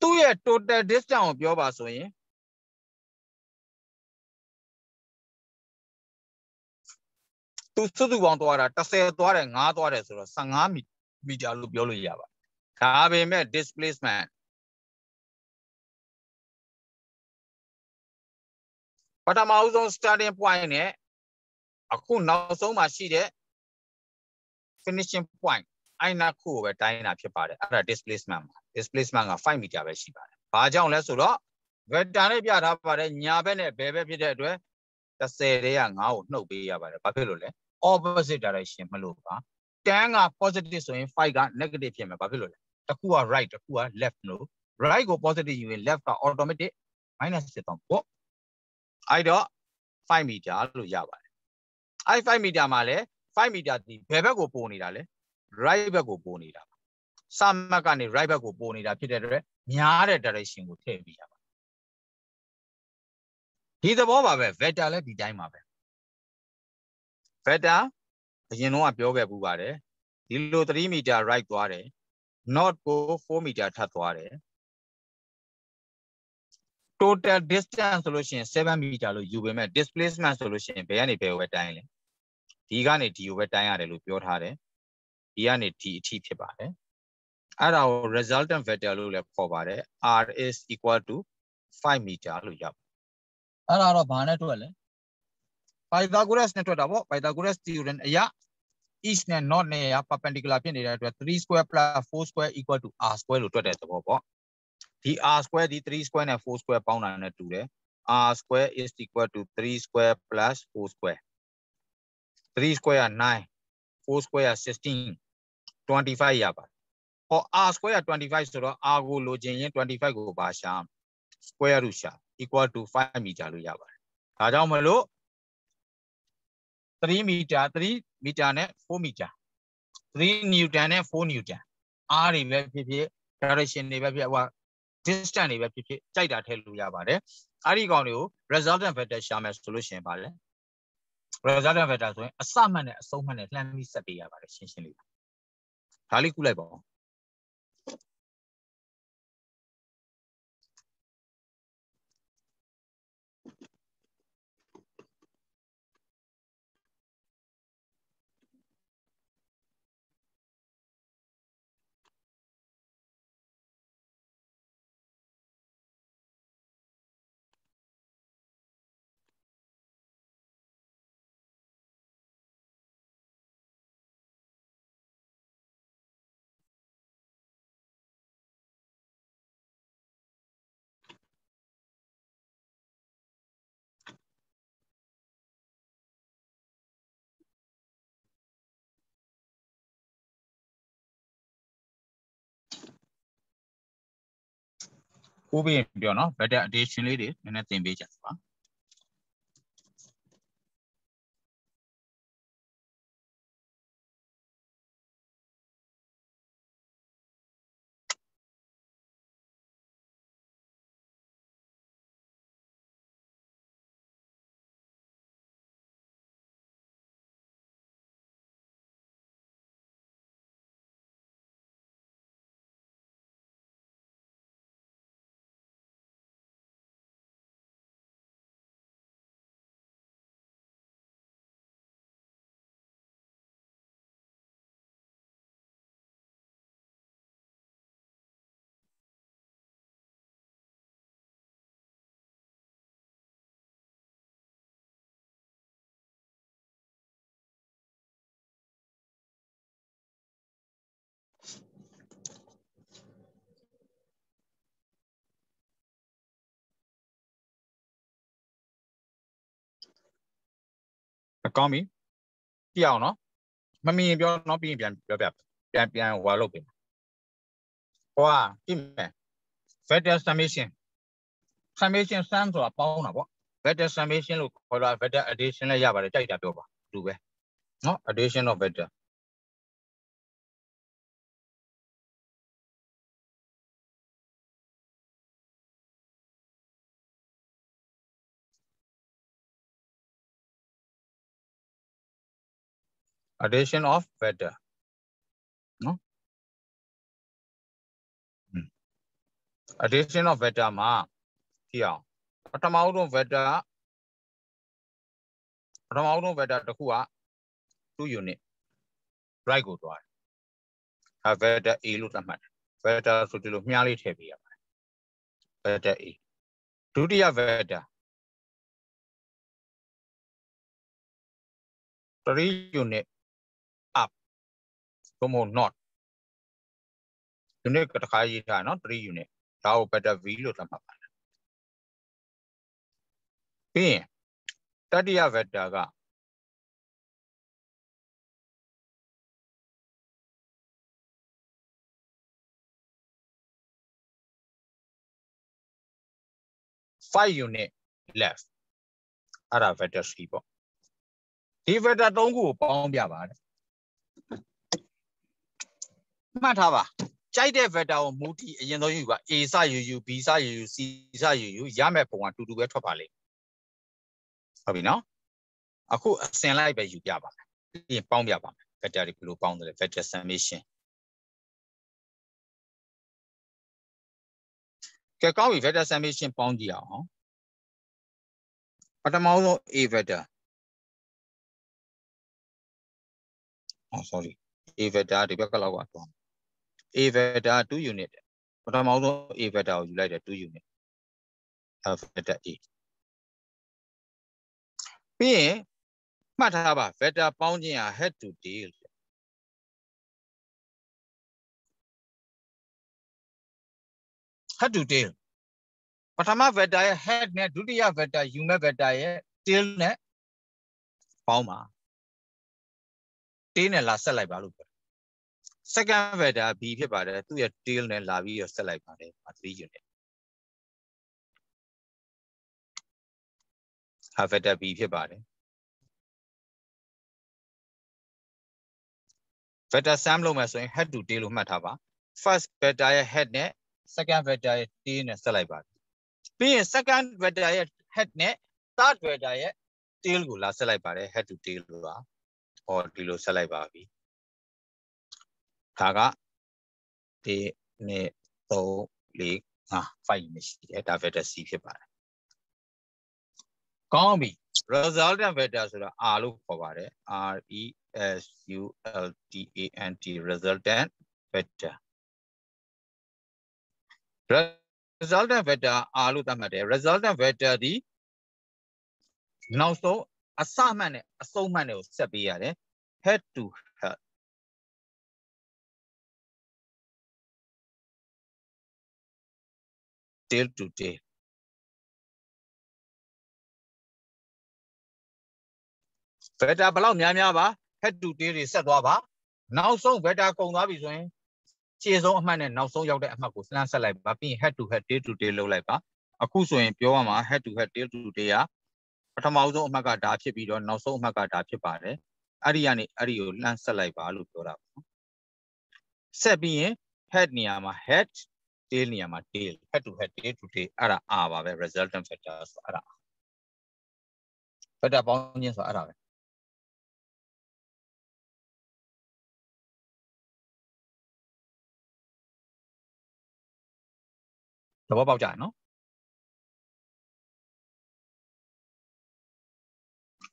သူ့ရဲ့ total distance ကိုပြောပါဆိုရင်သူစုစုပေါင်းသွားတာ10သွားတယ်5သွားတယ်ဆိုတော့15 meter လို့ပြောလို့ရပါတယ်ဒါပေမဲ့ displacement ပထမအဆုံး starting point နဲ့အခုနောက်ဆုံးမှာရှိတဲ့ finishing point အဲ့နှစ်ခုကိုပဲတိုင်းတာဖြစ်ပါတယ်အဲ့ဒါ displacement ပါ displacement က5 meter ပဲရှိပါတယ်ဘာကြောင့်လဲဆိုတော့ vector နဲ့ပြထားပါတယ်ညာဘက်နဲ့ဘယ်ဘက်ဖြစ်တဲ့အတွက်10တဲ့က9ကိုနှုတ်ပေးရပါတယ်ဘာဖြစ်လို့လဲ opposite direction မလို့ပါ10က positive ဆိုရင်5က negative ဖြစ်မယ်ဘာဖြစ်လို့လဲတစ်ခုက right တစ်ခုက left လို့ right ကို positive ယူရင် left က automatic minus ဖြစ်သွားပေါ့အဲ့တော့5 meter လို့ရပါတယ်အဲ့5 meter မှာလဲ5 meter ဒီဘယ်ဘက်ကိုပို့နေတာလဲ right ဘက်ကိုပို့နေတာစမတ်ကနေ right ဘက်ကိုပို့နေတာဖြစ်တဲ့အတွက်များတဲ့ direction ကိုထည့်ပေးရပါတယ်ဒီသဘောပါပဲ vector လည်းဒီတိုင်းပါပဲ vector အရင်တော့ပြောခဲ့ပူပါတယ်ဒီလို3 meter right သွားတယ် north ကို4 meter ထပ်သွားတယ် total distance ဆိုလို့ရှိရင်7 meter လို့ယူပေမဲ့ displacement ဆိုလို့ရှိရင်ဘယ်ကနေဘယ်ကိုပဲတိုင်းလဲဒီကနေဒီကိုပဲတိုင်းရတယ်လို့ပြောထားတယ်ဒီကနေဒီအထိဖြစ်ပါတယ်အဲ့ဒါကို resultant vector လို့လည်းခေါ်ပါတယ် r is equal to 5 meter လို့ရပါတယ်အဲ့ဒါတော့ဘာနဲ့တွက်လဲ Pythagoras နဲ့တွက်တာပေါ့ Pythagoras theorem အရာ east နဲ့ north နဲ့ perpendicular ဖြစ်နေတဲ့အတွက်3 square plus 4 square equal to r square လို့တွက်တဲ့သဘောပေါ့ဒီ r square ဒီ3 square နဲ့ 4 square ပေါင်းတာနဲ့တူတယ် r square is equal to 3 square plus 4 square 3 square က9 4 square က16 25ရပါတယ်ဟော r square က25ဆိုတော့ r ကိုလိုချင်ရင်25ကိုပါရှာ square root ရှာ equal to 5 meter လို့ရပါတယ်ဒါကြောင့်မလို့3 meter နဲ့ 4 meter 3 newton နဲ့ 4 newton r တွေပဲဖြစ်ဖြစ် direction တွေပဲဖြစ်ဟို distance တွေပဲဖြစ်ဖြစ်ကြိုက်တာထည့်လို့ရပါတယ်အဲ့ဒီကောင်တွေကို resultant vector ရှာမယ်ဆိုလို့ရှိရင်ပါလေ resultant vector ဆိုရင်အစမှတ်နဲ့အဆုံးမှတ်နဲ့လှမ်းပြီးဆက်ပေးရပါတယ်ရှင်းရှင်းလေးပါဒါလေးကုလိုက်ပါဦးကိုပြီးပြောနော် vector addition လေးတွေနည်းနည်းသင်ပေးကြပါကောင်းပြီကြည့်အောင်နော်မမြင်ပြောနော်ပြီးရင်ပြန်ပြောပြပြန်ဟွာလုပ်ပြီဟိုကကြည့်မယ် vector summation sum ဆိုတာပေါင်းတာပေါ့ vector summation လို့ခေါ်တာ vector addition လည်းရပါတယ်ကြိုက်တာပြောပါတူပဲနော် addition of vector addition of vector နော် addition of vector မှာကြည့်အောင်ပထမဆုံး vector တစ်ခုက2 unit right ကိုသွားတယ် vector A လို့သတ်မှတ်တယ် vector ဆိုဒီလိုမြားလေးထည့်ပေးရပါတယ် vector A ဒုတိယ vector 3 unit up သို့မဟုတ် not unit ကတစ်ခါရေးထားနော်3 unit ဒါကို vector V လို့သတ်မှတ်ပါတယ်ပြီးရင်တတိယ vector က5 unit left အဲ့ဒါ vector C ပေါ့ဒီ vector 3ခုကိုပေါင်းပြပါတယ်မှတ်ထားပါကြိုက်တဲ့ vector ကိုမူတည်အရင်ဆုံးယူပါ A စယူ B စယူ C စယူရမယ့်ပုံကတူတူပဲထွက်ပါလိမ့်ဟုတ်ပြီနော်အခုအစင်လိုက်ပဲယူပြပါမယ်ပြီးရင်ပေါင်းပြပါမယ် vector တွေဘယ်လိုပေါင်းတယ်လဲ vector summation ကဲကောင်းပြီ vector summation ပေါင်းကြည့်အောင်ပထမဆုံး A vector sorry A vector ဒီဘက်ကလောက်ပါ A vector 2 unit ပထမဆုံး A vector ကိုယူလိုက်တယ်2 unit vector A ပြီးရင်မှတ်ထားပါ vector ပေါင်းခြင်းဟာ head to tail head to tail ပထမ vector ရဲ့ head နဲ့ဒုတိယ vector ယူမဲ့ vector ရဲ့ tail နဲ့ပေါင်းပါ tail နဲ့လာဆက်လိုက်ပါလို့ပြော second vector B ဖြစ်ပါတယ်သူ့ရဲ့ tail နဲ့လာပြီးတော့ဆက်လိုက်ပါတယ်3 unit vector B ဖြစ်ပါတယ် vector sum လုပ်မယ်ဆိုရင် head to tail လို့မှတ်ထားပါ first vector ရဲ့ head နဲ့ second vector ရဲ့ tail နဲ့ဆက်လိုက်ပါပြီးရင် second vector ရဲ့ head နဲ့ third vector ရဲ့ tail ကိုလာဆက်လိုက်ပါတယ် head to tail လို့ပါဟောဒီလိုဆက်လိုက်ပါပြီဒါက1 2 3 4 5နဲ့ရှိတယ်ဒါ vector C ဖြစ်ပါတယ်ကောင်းပြီ resultant vector ဆိုတာ R လို့ခေါ်ပါတယ် resultant resultant vector resultant vector R လို့သတ်မှတ်တယ် resultant vector ဒီနောက်ဆုံးအစမှတ်နဲ့အဆုံးမှတ်နဲ့ကိုဆက်ပေးရတယ် head to head tail to tail vector ဘယ်လောက်များပါ head to tail တွေဆက်သွားပါနောက်ဆုံး vector ကုန်သွားပြီဆိုရင်ခြေဆုံးအမှတ်နဲ့နောက်ဆုံးရောက်တဲ့အမှတ်ကိုလှမ်းဆက်လိုက်ပါပြီးရင် head to head tail to tail လုပ်လိုက်ပါအခုဆိုရင်ပြောရမှာ head to head tail to tail ကပထမဆုံးအမှတ်ကဒါဖြစ်ပြီးတော့နောက်ဆုံးအမှတ်ကဒါဖြစ်ပါတယ်အဲ့ဒီကနေအဲ့ဒီကိုလှမ်းဆက်လိုက်ပါလို့ပြောတာပေါ့ဆက်ပြီးရင် head နေရာမှာ head tail နေရာမှာ tail head to head tail to tail အဲ့ဒါ R ပါပဲ resultant vector ဆိုအဲ့ဒါ vector ပေါင်းခြင်းဆိုအဲ့ဒါပဲသဘောပေါက်ကြနော်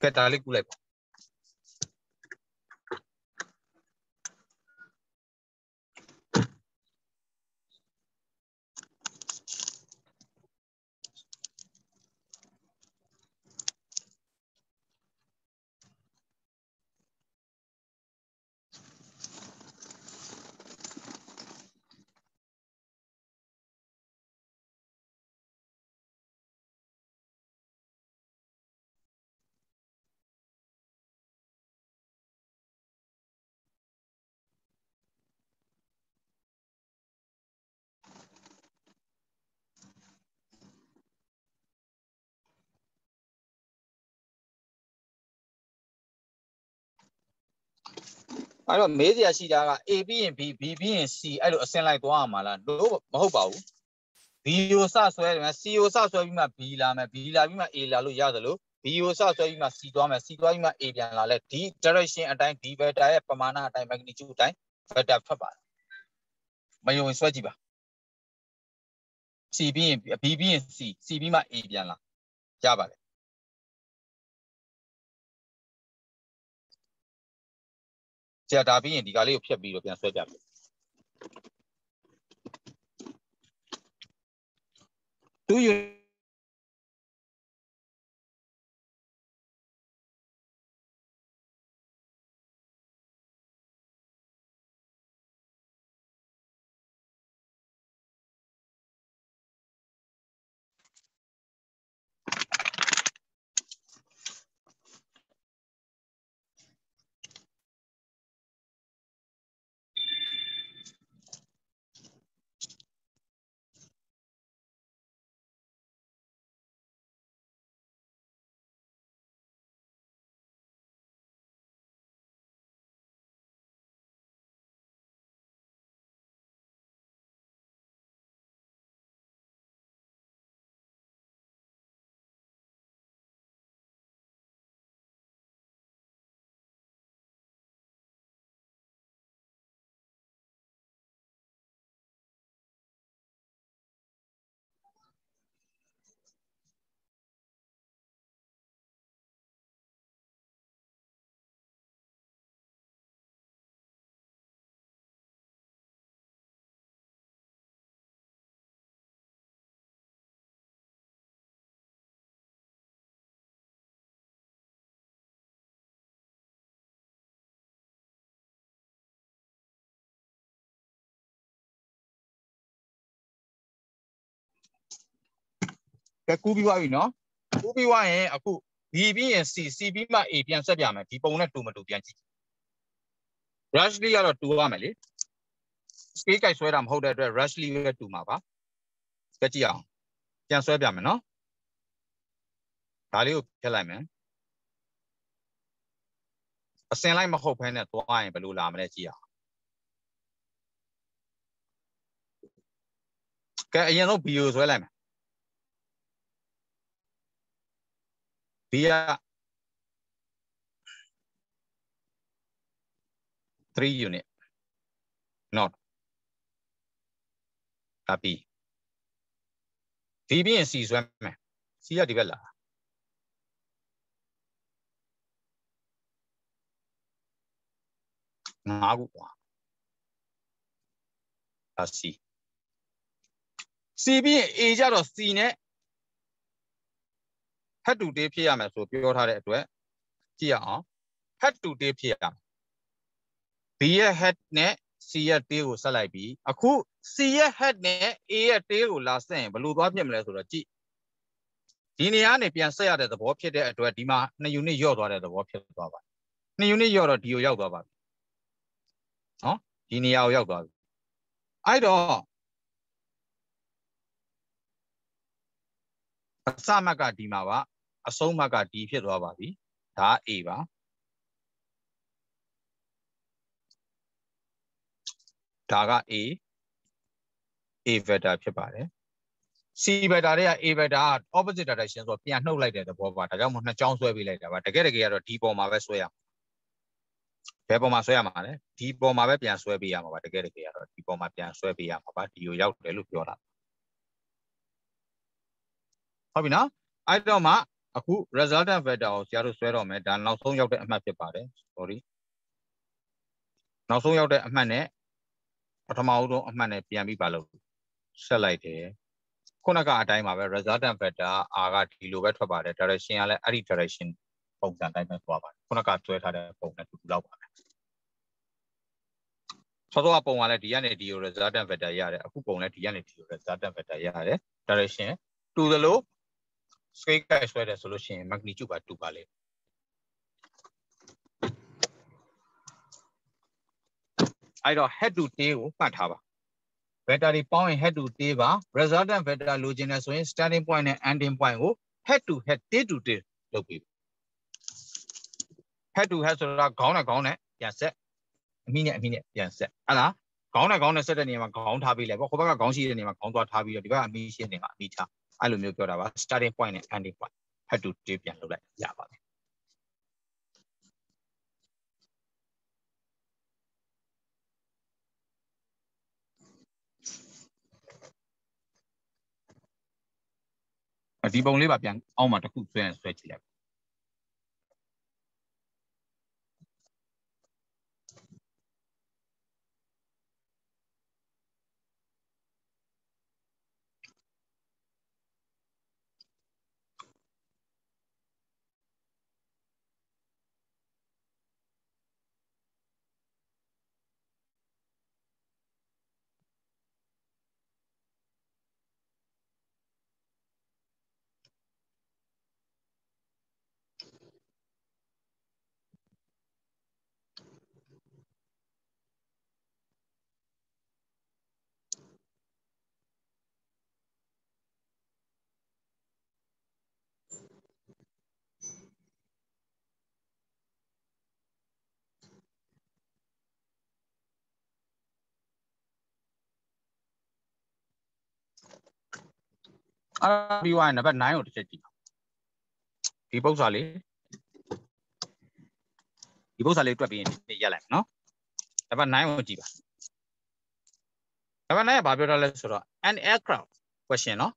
ကဲဒါလေးကူလိုက်ပါအဲ့တော့မေးစရာရှိတာက A ပြီးရင် B ပြီးရင် C အဲ့လိုအဆင့်လိုက်သွားရမှာလားလို့မဟုတ်ပါဘူး B ကိုစဆွဲတယ် C ကိုစဆွဲပြီးမှ B လာမယ် B လာပြီးမှ A လာလို့ရတယ်လို့ B ကိုစဆွဲပြီးမှ C သွားမယ် C သွားပြီးမှ A ပြန်လာလဲဒီ direction အတိုင်း D vector ရဲ့ပမာဏအတိုင်း magnitude အတိုင်း vector ဖတ်ပါတယ်မယုံရင်ဆွဲကြည့်ပါ C ပြီးရင် B ပြီးရင် C ပြီးမှ A ပြန်လာရပါတယ်ကြာဒါပြီးရင်ဒီကလေးကိုဖြတ်ပြီးတော့ပြန်ဆွဲပြမယ်2 unit ကဲကူးပြီးသွားပြီနော်ကူးပြီးသွားရင်အခု B ပြီးရင် C ပြီးမှ A ပြန်ဆက်ပြမယ်ဒီပုံနဲ့တူမတူပြန်ကြည့် rush လေးကတော့တူရမယ်လေ scale ကြိုက်ဆွဲတာမဟုတ်တဲ့အတွက် rush လေးပဲတူမှာပါကြည့်ကြည့်အောင်ပြန်ဆွဲပြမယ်နော်ဒါလေးကိုဖြတ်လိုက်မယ်အစင်လိုက်မဟုတ်ဘဲနဲ့သွားရင်ဘယ်လိုလာမလဲကြည့်အောင် cái anh nó bio rồi lại mà bia 3 unit not tapiဒီပြင် C ဆွဲမယ် C ကဒီဘက်လာ5ခုကွာဒါ C C ပြင် A ကြတော့ C နဲ့ head to tail ဖြစ်ရမယ်ဆိုပြောထားတဲ့အတွက်ကြည့်ရအောင် head to tail ဖြစ်ရမယ် B ရဲ့ head နဲ့ C ရဲ့ tail ကိုဆက်လိုက်ပြီးအခု C ရဲ့ head နဲ့ A ရဲ့ tail ကိုလာဆက်ရင်ဘယ်လိုသွားဖြစ်မလဲဆိုတော့ကြည့်ဒီနေရာကနေပြန်ဆက်ရတဲ့သဘောဖြစ်တဲ့အတွက်ဒီမှာ2 unit ယော့သွားတဲ့သဘောဖြစ်သွားပါ2 unit ယော့တော့ဒီကိုရောက်သွားပါပြီနော်ဒီနေရာကိုရောက်သွားပြီအဲ့တော့အစမှတ်ကဒီမှာပါအဆုံးမှတ်ကဒီဖြစ်သွားပါပြီဒါ A ပါဒါက A vector ဖြစ်ပါတယ် C vector တွေက A vector က opposite direction ဆိုတော့ပြန်နှုတ်လိုက်တဲ့သဘောပါဒါကြောင့်မို့နှစ်ကြောင်းဆွဲပေးလိုက်တာပါတကယ်ကတော့ဒီပေါ်မှာပဲဆွဲရမှာဘယ်ပေါ်မှာဆွဲရမှာလဲဒီပေါ်မှာပဲပြန်ဆွဲပေးရမှာပါတကယ်ကတော့ဒီပေါ်မှာပြန်ဆွဲပေးရမှာပါဒီကိုရောက်တယ်လို့ပြောတာဟုတ်ပြီနော်အဲ့တော့မှအခု resultant vector ကိုဆရာတို့ဆွဲတော့မယ်ဒါနောက်ဆုံးရောက်တဲ့အမှတ်ဖြစ်ပါတယ် sorry နောက်ဆုံးရောက်တဲ့အမှတ်နဲ့ပထမဆုံးအမှတ်နဲ့ပြန်ပြီးပါလို့ဆက်လိုက်တယ်ခုနကအတိုင်းပါပဲ resultant vector R ကဒီလိုပဲထွက်ပါတယ် direction ကလည်းအဲ့ဒီ direction ပုံစံတိုင်းပဲသွားပါတယ်ခုနကဆွဲထားတဲ့ပုံနဲ့တူတူလောက်ပါပဲစောစောကပုံကလည်းဒီကနေဒီကို resultant vector ရတယ်အခုပုံလည်းဒီကနေဒီကို resultant vector ရတယ် direction တူသလို scale guide ဆွဲတယ်ဆိုလို့ရှိရင် magnitude ကတူပါလေအဲ့တော့ head to tail ကိုမှတ်ထားပါ vector တွေပေါင်းရင် head to tail ပါ resultant vector လိုချင်တယ်ဆိုရင် starting point နဲ့ ending point ကို head to head tail to tail လုပ်ပြီး head to head ဆိုတာခေါင်းနဲ့ခေါင်းနဲ့ပြန်ဆက်အမိနဲ့အမိနဲ့ပြန်ဆက်အဲ့ဒါခေါင်းနဲ့ခေါင်းနဲ့ဆက်တဲ့နေရာမှာခေါင်းထားပြီးလဲပေါ့ဟိုဘက်ကခေါင်းရှိတဲ့နေရာမှာခေါင်းသွားထားပြီးတော့ဒီဘက်ကအမိရှိတဲ့နေရာမှာအမိထားအဲ့လိုမျိုးပြောတာပါ starting point နဲ့ ending point head to tail ပြန်လုပ်လိုက်ရပါမယ်ဒီပုံလေးပါပြန်အောက်မှာတစ်ခုဆွဲရင်ဆွဲကြည့်လိုက်အဲ့ပြီးသွားရင်နံပါတ်9ကိုတစ်ချက်ကြည့်ဒီပု္ပ္ပစာလေးတွက်ပြီးရင်ဒီရက်လိုက်နော်နံပါတ်9ကိုကြည့်ပါနံပါတ်9ကဘာပြောထားလဲဆိုတော့ an aircraft question နော်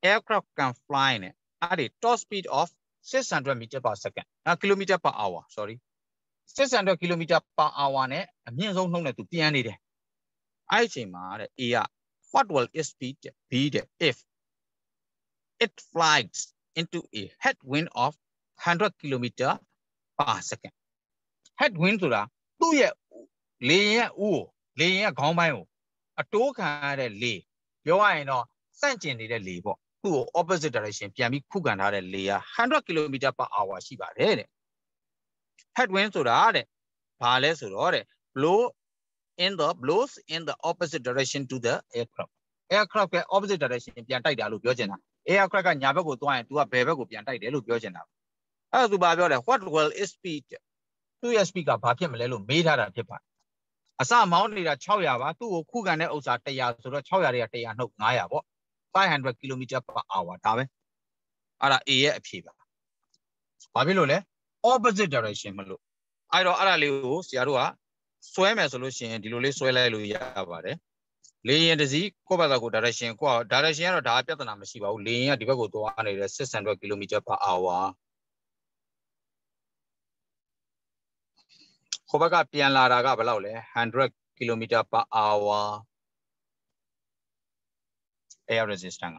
aircraft can fly နဲ့အဲ့ဒီ top speed of 600 meter per second kilometer per hour sorry 600 kilometer per hour နဲ့အမြင့်ဆုံးနှုန်းနဲ့သူပြန်နေတယ်အဲ့ဒီအချိန်မှာတဲ့ A က what will its speed be if it flies into a headwind of 100 kilometer per second headwind ဆိုတာသူ့ရဲ့လေယာဉ်ရဲ့ခေါင်းပိုင်းကိုအတိုးခံရတဲ့လေပြောရရင်တော့စန့်ကျင်နေတဲ့လေပေါ့သူ့ကို opposite direction ပြန်ပြီးခုခံထားတဲ့လေက100 km per hour ရှိပါတယ်တဲ့ headwind ဆိုတာတဲ့ဘာလဲဆိုတော့တဲ့ blows in the opposite direction to the aircraft က opposite direction ပြန်တိုက်တာလို့ပြောချင်တာ aircraft ကညာဘက်ကိုသွားရင် तू ကဘယ်ဘက်ကိုပြန်တိုက်တယ်လို့ပြောချင်တာအဲ့ဒါ तू ဘာပြောလဲ what will its speed သူ့ရဲ့ speed ကဘာဖြစ်မလဲလို့မေးထားတာဖြစ်ပါတယ် asa mount ni da 600ပါသူ့ကိုခုခံတဲ့ဥစ္စာ100ဆိုတော့600တွေက100နှုတ်900ပေါ့500 km/h ဒါပဲအဲ့ဒါ A ရဲ့အဖြေပါဘာဖြစ်လို့လဲ opposite direction မလို့အဲ့တော့အဲ့ဒါလေးကိုဆရာတို့ကဆွဲမယ်ဆိုလို့ရှိရင်ဒီလိုလေးဆွဲလိုက်လို့ရပါတယ်လေယာဉ်တစ်စီးကိုယ့်ဘက်ကကို direction ကို direction ကတော့ဒါပြဿနာမရှိပါဘူးလေယာဉ်ကဒီဘက်ကိုသွားနေတဲ့600 km/h ဟိုဘက်ကပြန်လာတာကဘယ်လောက်လဲ100 km/h air resistance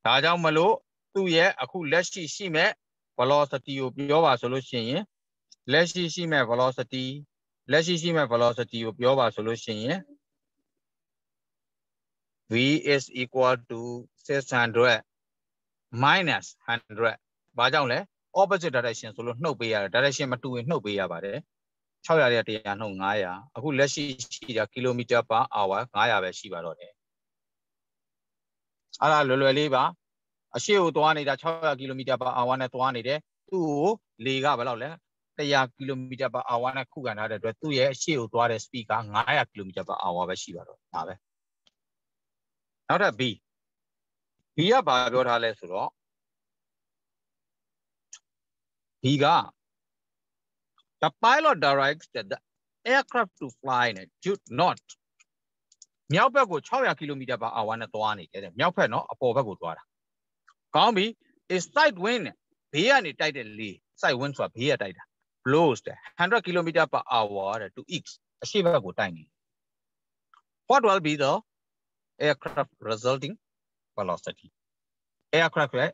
ကဒါကြောင့်မလို့သူ့ရဲ့အခုလက်ရှိရှိမဲ့ velocity ကိုပြောပါဆိုလို့ရှိရင်လက်ရှိရှိမဲ့ velocity ကိုပြောပါဆိုလို့ရှိရင်v is equal to 600 minus 100ဘာကြောင့်လဲ opposite direction ဆိုလို့နှုတ်ပေးရတယ် direction မတူရင်နှုတ်ပေးရပါတယ်600ရဲ့100နှုတ်900အခုလက်ရှိရှိတာ km/h 900ပဲရှိပါတော့တယ်အဲ့ဒါလွယ်လွယ်လေးပါအရှိကိုသွားနေတာ600 km/h နဲ့သွားနေတယ်သူ့ကိုလေကဘယ်လောက်လဲ100 km/h နဲ့ခုခံထားတဲ့အတွက်သူ့ရဲ့အရှိကိုသွားတဲ့ speed က900 km/h ပဲရှိပါတော့ဒါပဲနောက်ထပ် B ကဘာပြောထားလဲဆိုတော့ B က the pilot directs the aircraft to fly due not မြောက်ဘက်ကို600 km/h နဲ့သွားနေတယ်မြောက်ဘက်နော်အပေါ်ဘက်ကိုသွားတာကောင်းပြီ is side wind ဘေးကနေတိုက်တဲ့လေ side wind ဆိုတာဘေးကတိုက်တာ blows 100 km/h to east အရှေ့ဘက်ကိုတိုက်နေ what will be the aircraft resulting velocity aircraft ရဲ့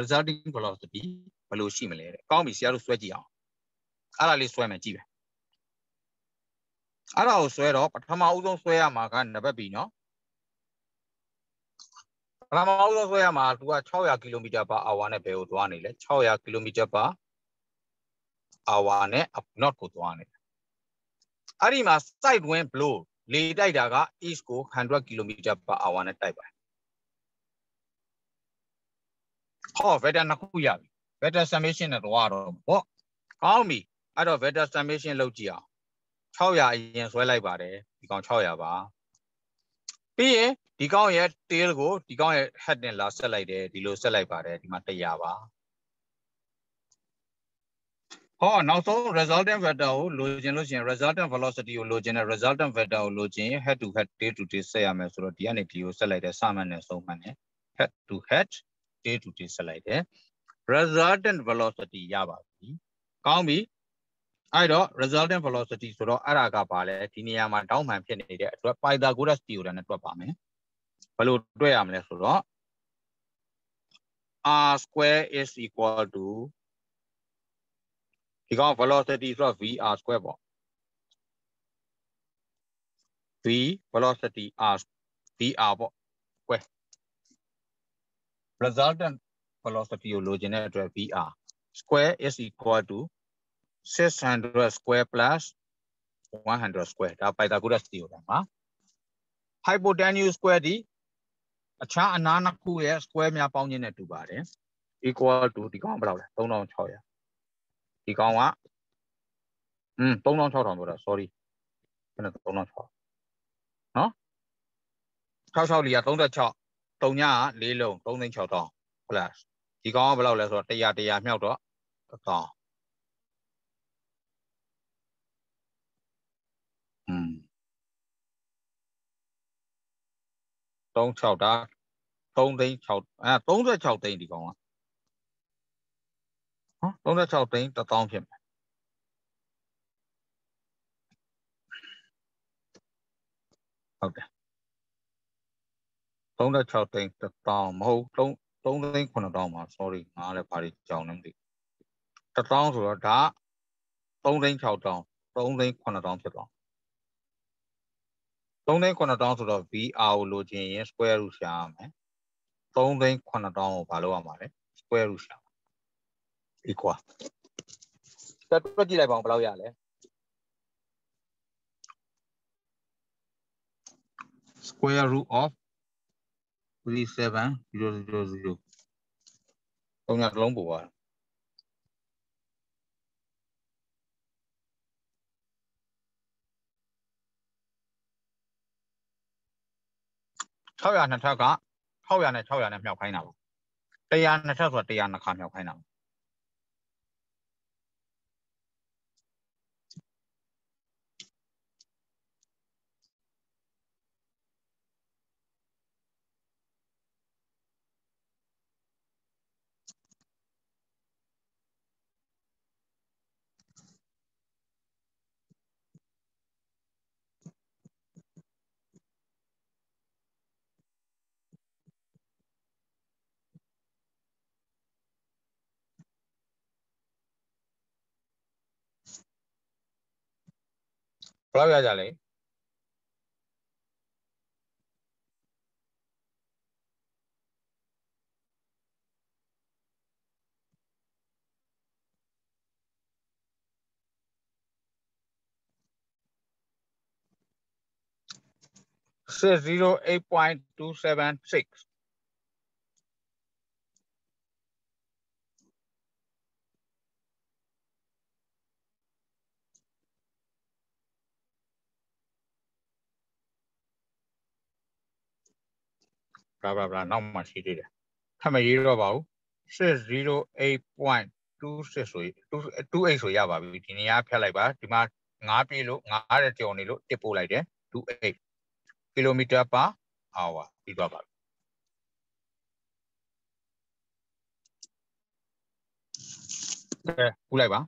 resulting velocity ဘယ်လိုရှိမလဲတဲ့ကောင်းပြီဆရာတို့ဆွဲကြည့်အောင်အဲ့ဒါလေးဆွဲမယ်ကြည့်ပဲအဲ့ဒါကိုဆွဲတော့ပထမဦးဆုံးဆွဲရမှာကနံပါတ် B နော်ပထမဦးဆုံးဆွဲရမှာသူက600 km/h နဲ့ဘယ်ကိုသွားနေလဲ600 km/h နဲ့ north ကိုသွားနေတယ်အဲ့ဒီမှာ side wind blow လေတိုက်တာက east ကို100 km/h နဲ့တိုက်ပါတယ်ဟော vector နှစ်ခုရပြီ vector summation နဲ့သွားတော့ပေါ့ကောင်းပြီအဲ့တော့ vector summation လုပ်ကြည့်အောင်600အရင်ဆွဲလိုက်ပါတယ်ဒီကောင်600ပါပြီးရင်ဒီကောင်ရဲ့ tail ကိုဒီကောင်ရဲ့ head နဲ့လာဆက်လိုက်တယ်ဒီလိုဆက်လိုက်ပါတယ်ဒီမှာ100ပါဟောနောက်ဆုံး resultant vector ကိုလိုချင်လို့ရှိရင် resultant velocity ကိုလိုချင်တယ် resultant vector ကိုလိုချင်ရင် head to head tail to tail ဆက်ရမယ်ဆိုတော့ဒီကနေဒီကိုဆက်လိုက်တယ်စမှတ်နဲ့ဆုံးမှတ်နဲ့ head to head tail to tail ဆက်လိုက်တယ် resultant velocity ရပါပြီကောင်းပြီအဲ့တော့ resultant velocity ဆိုတော့အဲ့ဒါကဘာလဲဒီနေရာမှာတောင်းမှန်ဖြစ်နေတဲ့အတွက် Pythagoras theorem နဲ့တွက်ပါမယ်ဘယ်လိုတွက်ရမလဲဆိုတော့ r square is equal to ဒီကောင် velocity ဆိုတော့ vr square ပေါ့ v velocity r vr ပေါ့ square resultant velocity ကိုလိုချင်တဲ့အတွက် vr square is equal to 600 square plus 100 square ဒါ Pythagoras theorem ပါ hypotenuse square ဒီအခြားအနားနှစ်ခုရဲ့ square များပေါင်းခြင်းနဲ့တူပါတယ် equal to ဒီကောင်ဘယ်လောက်လဲ3600ဒီကောင်က3600ပြောတာ sorry ဘယ်နဲ့3600နော်66လီက36 3ညက4လုံး36000 plus ဒီကောင်ကဘယ်လောက်လဲဆိုတော့100မြောက်တော့100036ဒါ3သိန်း636သိန်းဒီကောင်က36သိန်း1000ဖြစ်မယ်ဟုတ်တယ်36သိန်း1000မဟုတ်3သိန်း9000ပါ sorry ငါလည်းဘာတွေကြောင်နေမသိ1000ဆိုတော့ဒါ3သိန်း6000 3သိန်း9000ဖြစ်သွား3သိန်း9000ဆိုတော့ VR ကိုလိုချင်ရင် square root ရှာရမယ်3သိန်း9000ကိုဘာလုပ်ရမှာလဲ square root ရှာ equal တက်တွက်ကြည့်လိုက်ပါဦးဘယ်လောက်ရလဲ square root of 37000 3ညလုံးပို့သွား 600နှစ်ထက်က600နဲ့600နဲ့မြောက်ခိုင်းတာပါ100နှစ်ထက်ဆိုတာ100နှစ်ခါမြောက်ခိုင်းတာဘယ်လောက်ရကြလဲ608.276 blah blah blah နောက်မှရှိသေးတယ်ထပ်မရေးတော့ပါဘူး608.26ဆို28ဆိုရပါပြီဒီနေရာဖြတ်လိုက်ပါဒီမှာ9ပြေးလို့9တဲ့ကြော်နေလို့တစ်ပို့လိုက်တယ်28 kilometer per hour ပြီးသွားပါပြီကူလိုက်ပါ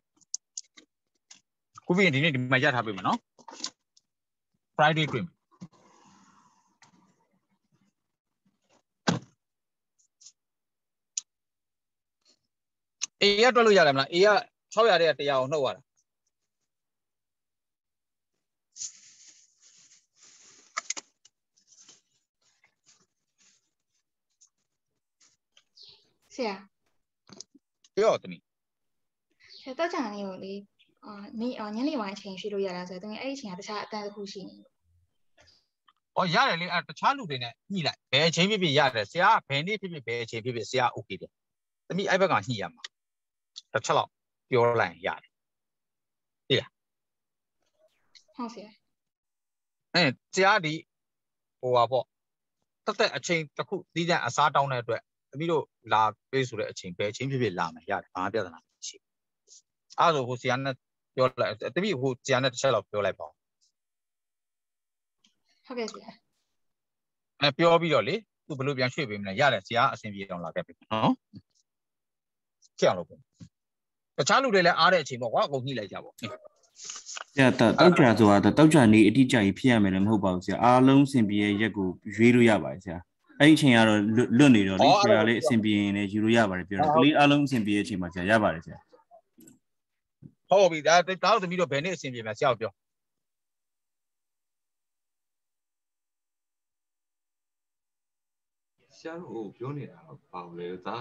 ကူပြီးရင်ဒီနေ့ဒီမှာရထားပြီမနော် Friday တွေ့မယ်အေးရတွက်လို့ရတယ်မလားအေးက600တဲ့100အောင်နှုတ်ရတာဆရာပြောတမီးဆရာတော့ကြာနေကိုလေညနေပိုင်းအချိန်ရှိလို့ရတာဆိုတော့တကယ်အဲ့ဒီအချိန်ကတခြားအတန်းတစ်ခုရှိနေဩရတယ်လေတခြားလူတွေနဲ့ညှိလိုက်ဘယ်အချိန်ဖြစ်ဖြစ်ရတယ်ဆရာဘယ်နေ့ဖြစ်ဖြစ်ဘယ်အချိန်ဖြစ်ဖြစ်ဆရာ okay တယ်တမီးအဲ့ဘက်ကညှိရမှာတစ်ချက်လောက်ပြောလိုက်ရတယ်သိလားဟုတ်ဆရာဆရာဒီဟိုပါပေါ့တက်အချိန်တစ်ခုသီးသန့်အစားတောင်းတဲ့အတွက်တမီးတို့လာပေးဆိုတဲ့အချိန်ဘယ်အချိန်ဖြစ်ဖြစ်လာမယ်ရတယ်ဘာပြဿနာမရှိအဲ့ဒါဆိုဟိုဆရာနဲ့ပြောလိုက်တမီးဟိုဆရာနဲ့တစ်ချက်လောက်ပြောလိုက်ပါဟုတ်ကဲ့ဆရာပြောပြီးတော့လေသူဘယ်လိုပြန်ရွှေ့ပေးမလဲရတယ်ဆရာအဆင်ပြေအောင်လာခဲ့ပြီနော်ကြောက်လို့တခြားလူတွေလည်းအားတဲ့အချိန်ပေါ့ကွာအကုန်ညှိလိုက်ကြပေါ့ဆရာတောက်ကြဆိုတာတောက်ကြနေအတိအကျကြီးဖြစ်ရမယ်လည်းမဟုတ်ပါဘူးဆရာအားလုံးအဆင်ပြေရဲ့ရက်ကိုရွေးလို့ရပါတယ်ဆရာအဲ့ဒီအချိန်ကတော့လွတ်နေတော့လေဆရာလေးအဆင်ပြေရင်လည်းယူလို့ရပါတယ်ပြောတော့ကလေးအားလုံးအဆင်ပြေရဲ့အချိန်မှာဆရာရပါတယ်ဆရာဟုတ်ပြီဒါတော့သမီးတို့ဘယ်နေ့အဆင်ပြေမှာဆရာပြောဆရာတို့ပြောနေတာတော့ပါဘူးလေဒါ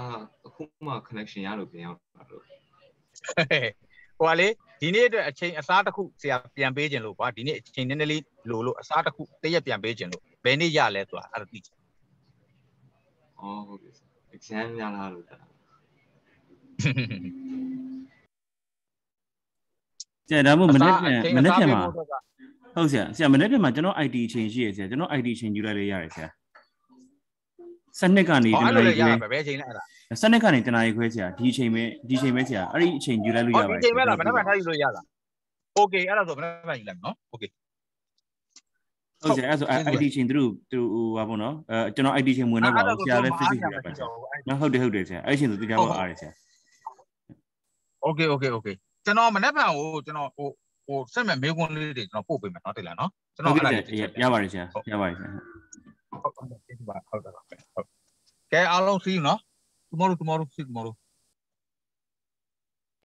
အခုမှ connection ရလို့ပြန်ရောက်တာလို့ဟိုကလေဒီနေ့အတွက်အချိန်အစားတစ်ခုဆရာပြန်ပေးခြင်းလို့ကွာဒီနေ့အချိန်နည်းနည်းလေးလို့အစားတစ်ခုတရက်ပြန်ပေးခြင်းလို့ဘယ်နေ့ရလဲဆိုတာအဲ့ဒါသိချင်ဟုတ်ကဲ့ exam ရလာလို့တာဆရာဒါမှမနေ့ပြန်မှာဟုတ်ဆရာမနေ့ပြန်မှာကျွန်တော် IT အချိန်ရှိရဆရာကျွန်တော် IT အချိန်ယူလိုက်လေရတယ်ဆရာစနစ်ကနေတနားရီခွဲဘယ်အချိန်လဲအဲ့ဒါစနစ်ကနေတနားရီခွဲဆရာဒီအချိန်ပဲဆရာအဲ့ဒီအချိန်ယူလိုက်လို့ရပါတယ်ဒီအချိန်ပဲလားဘယ်နှခါထားယူလို့ရလား Okay အဲ့ဒါဆိုဘယ်နှခါယူလိုက်နော် Okay ဟုတ်ဆရာအဲ့ဆို IT အချိန်သူတို့ဟာပေါ့နော်ကျွန်တော် IT အချိန်ဝင်တော့ပါဘူးဆရာလည်း physics ပြပါဆရာနော်ဟုတ်တယ်ဆရာအဲ့အချိန်ဆိုတရားပေါ်အားရဆရာ Okay ကျွန်တော်မနေ့ကကျွန်တော်ဟိုစက်မဲ့မေးခွန်းလေးတွေကျွန်တော်ပို့ပေးမယ်နော်တိလားနော်ကျွန်တော်အဲ့ဒါရပါတယ်ဆရာရပါတယ်ဆရာဟုတ်ကဲ့ပါဟုတ်ကဲ့အားလုံး see you နော် tomorrow see you tomorrow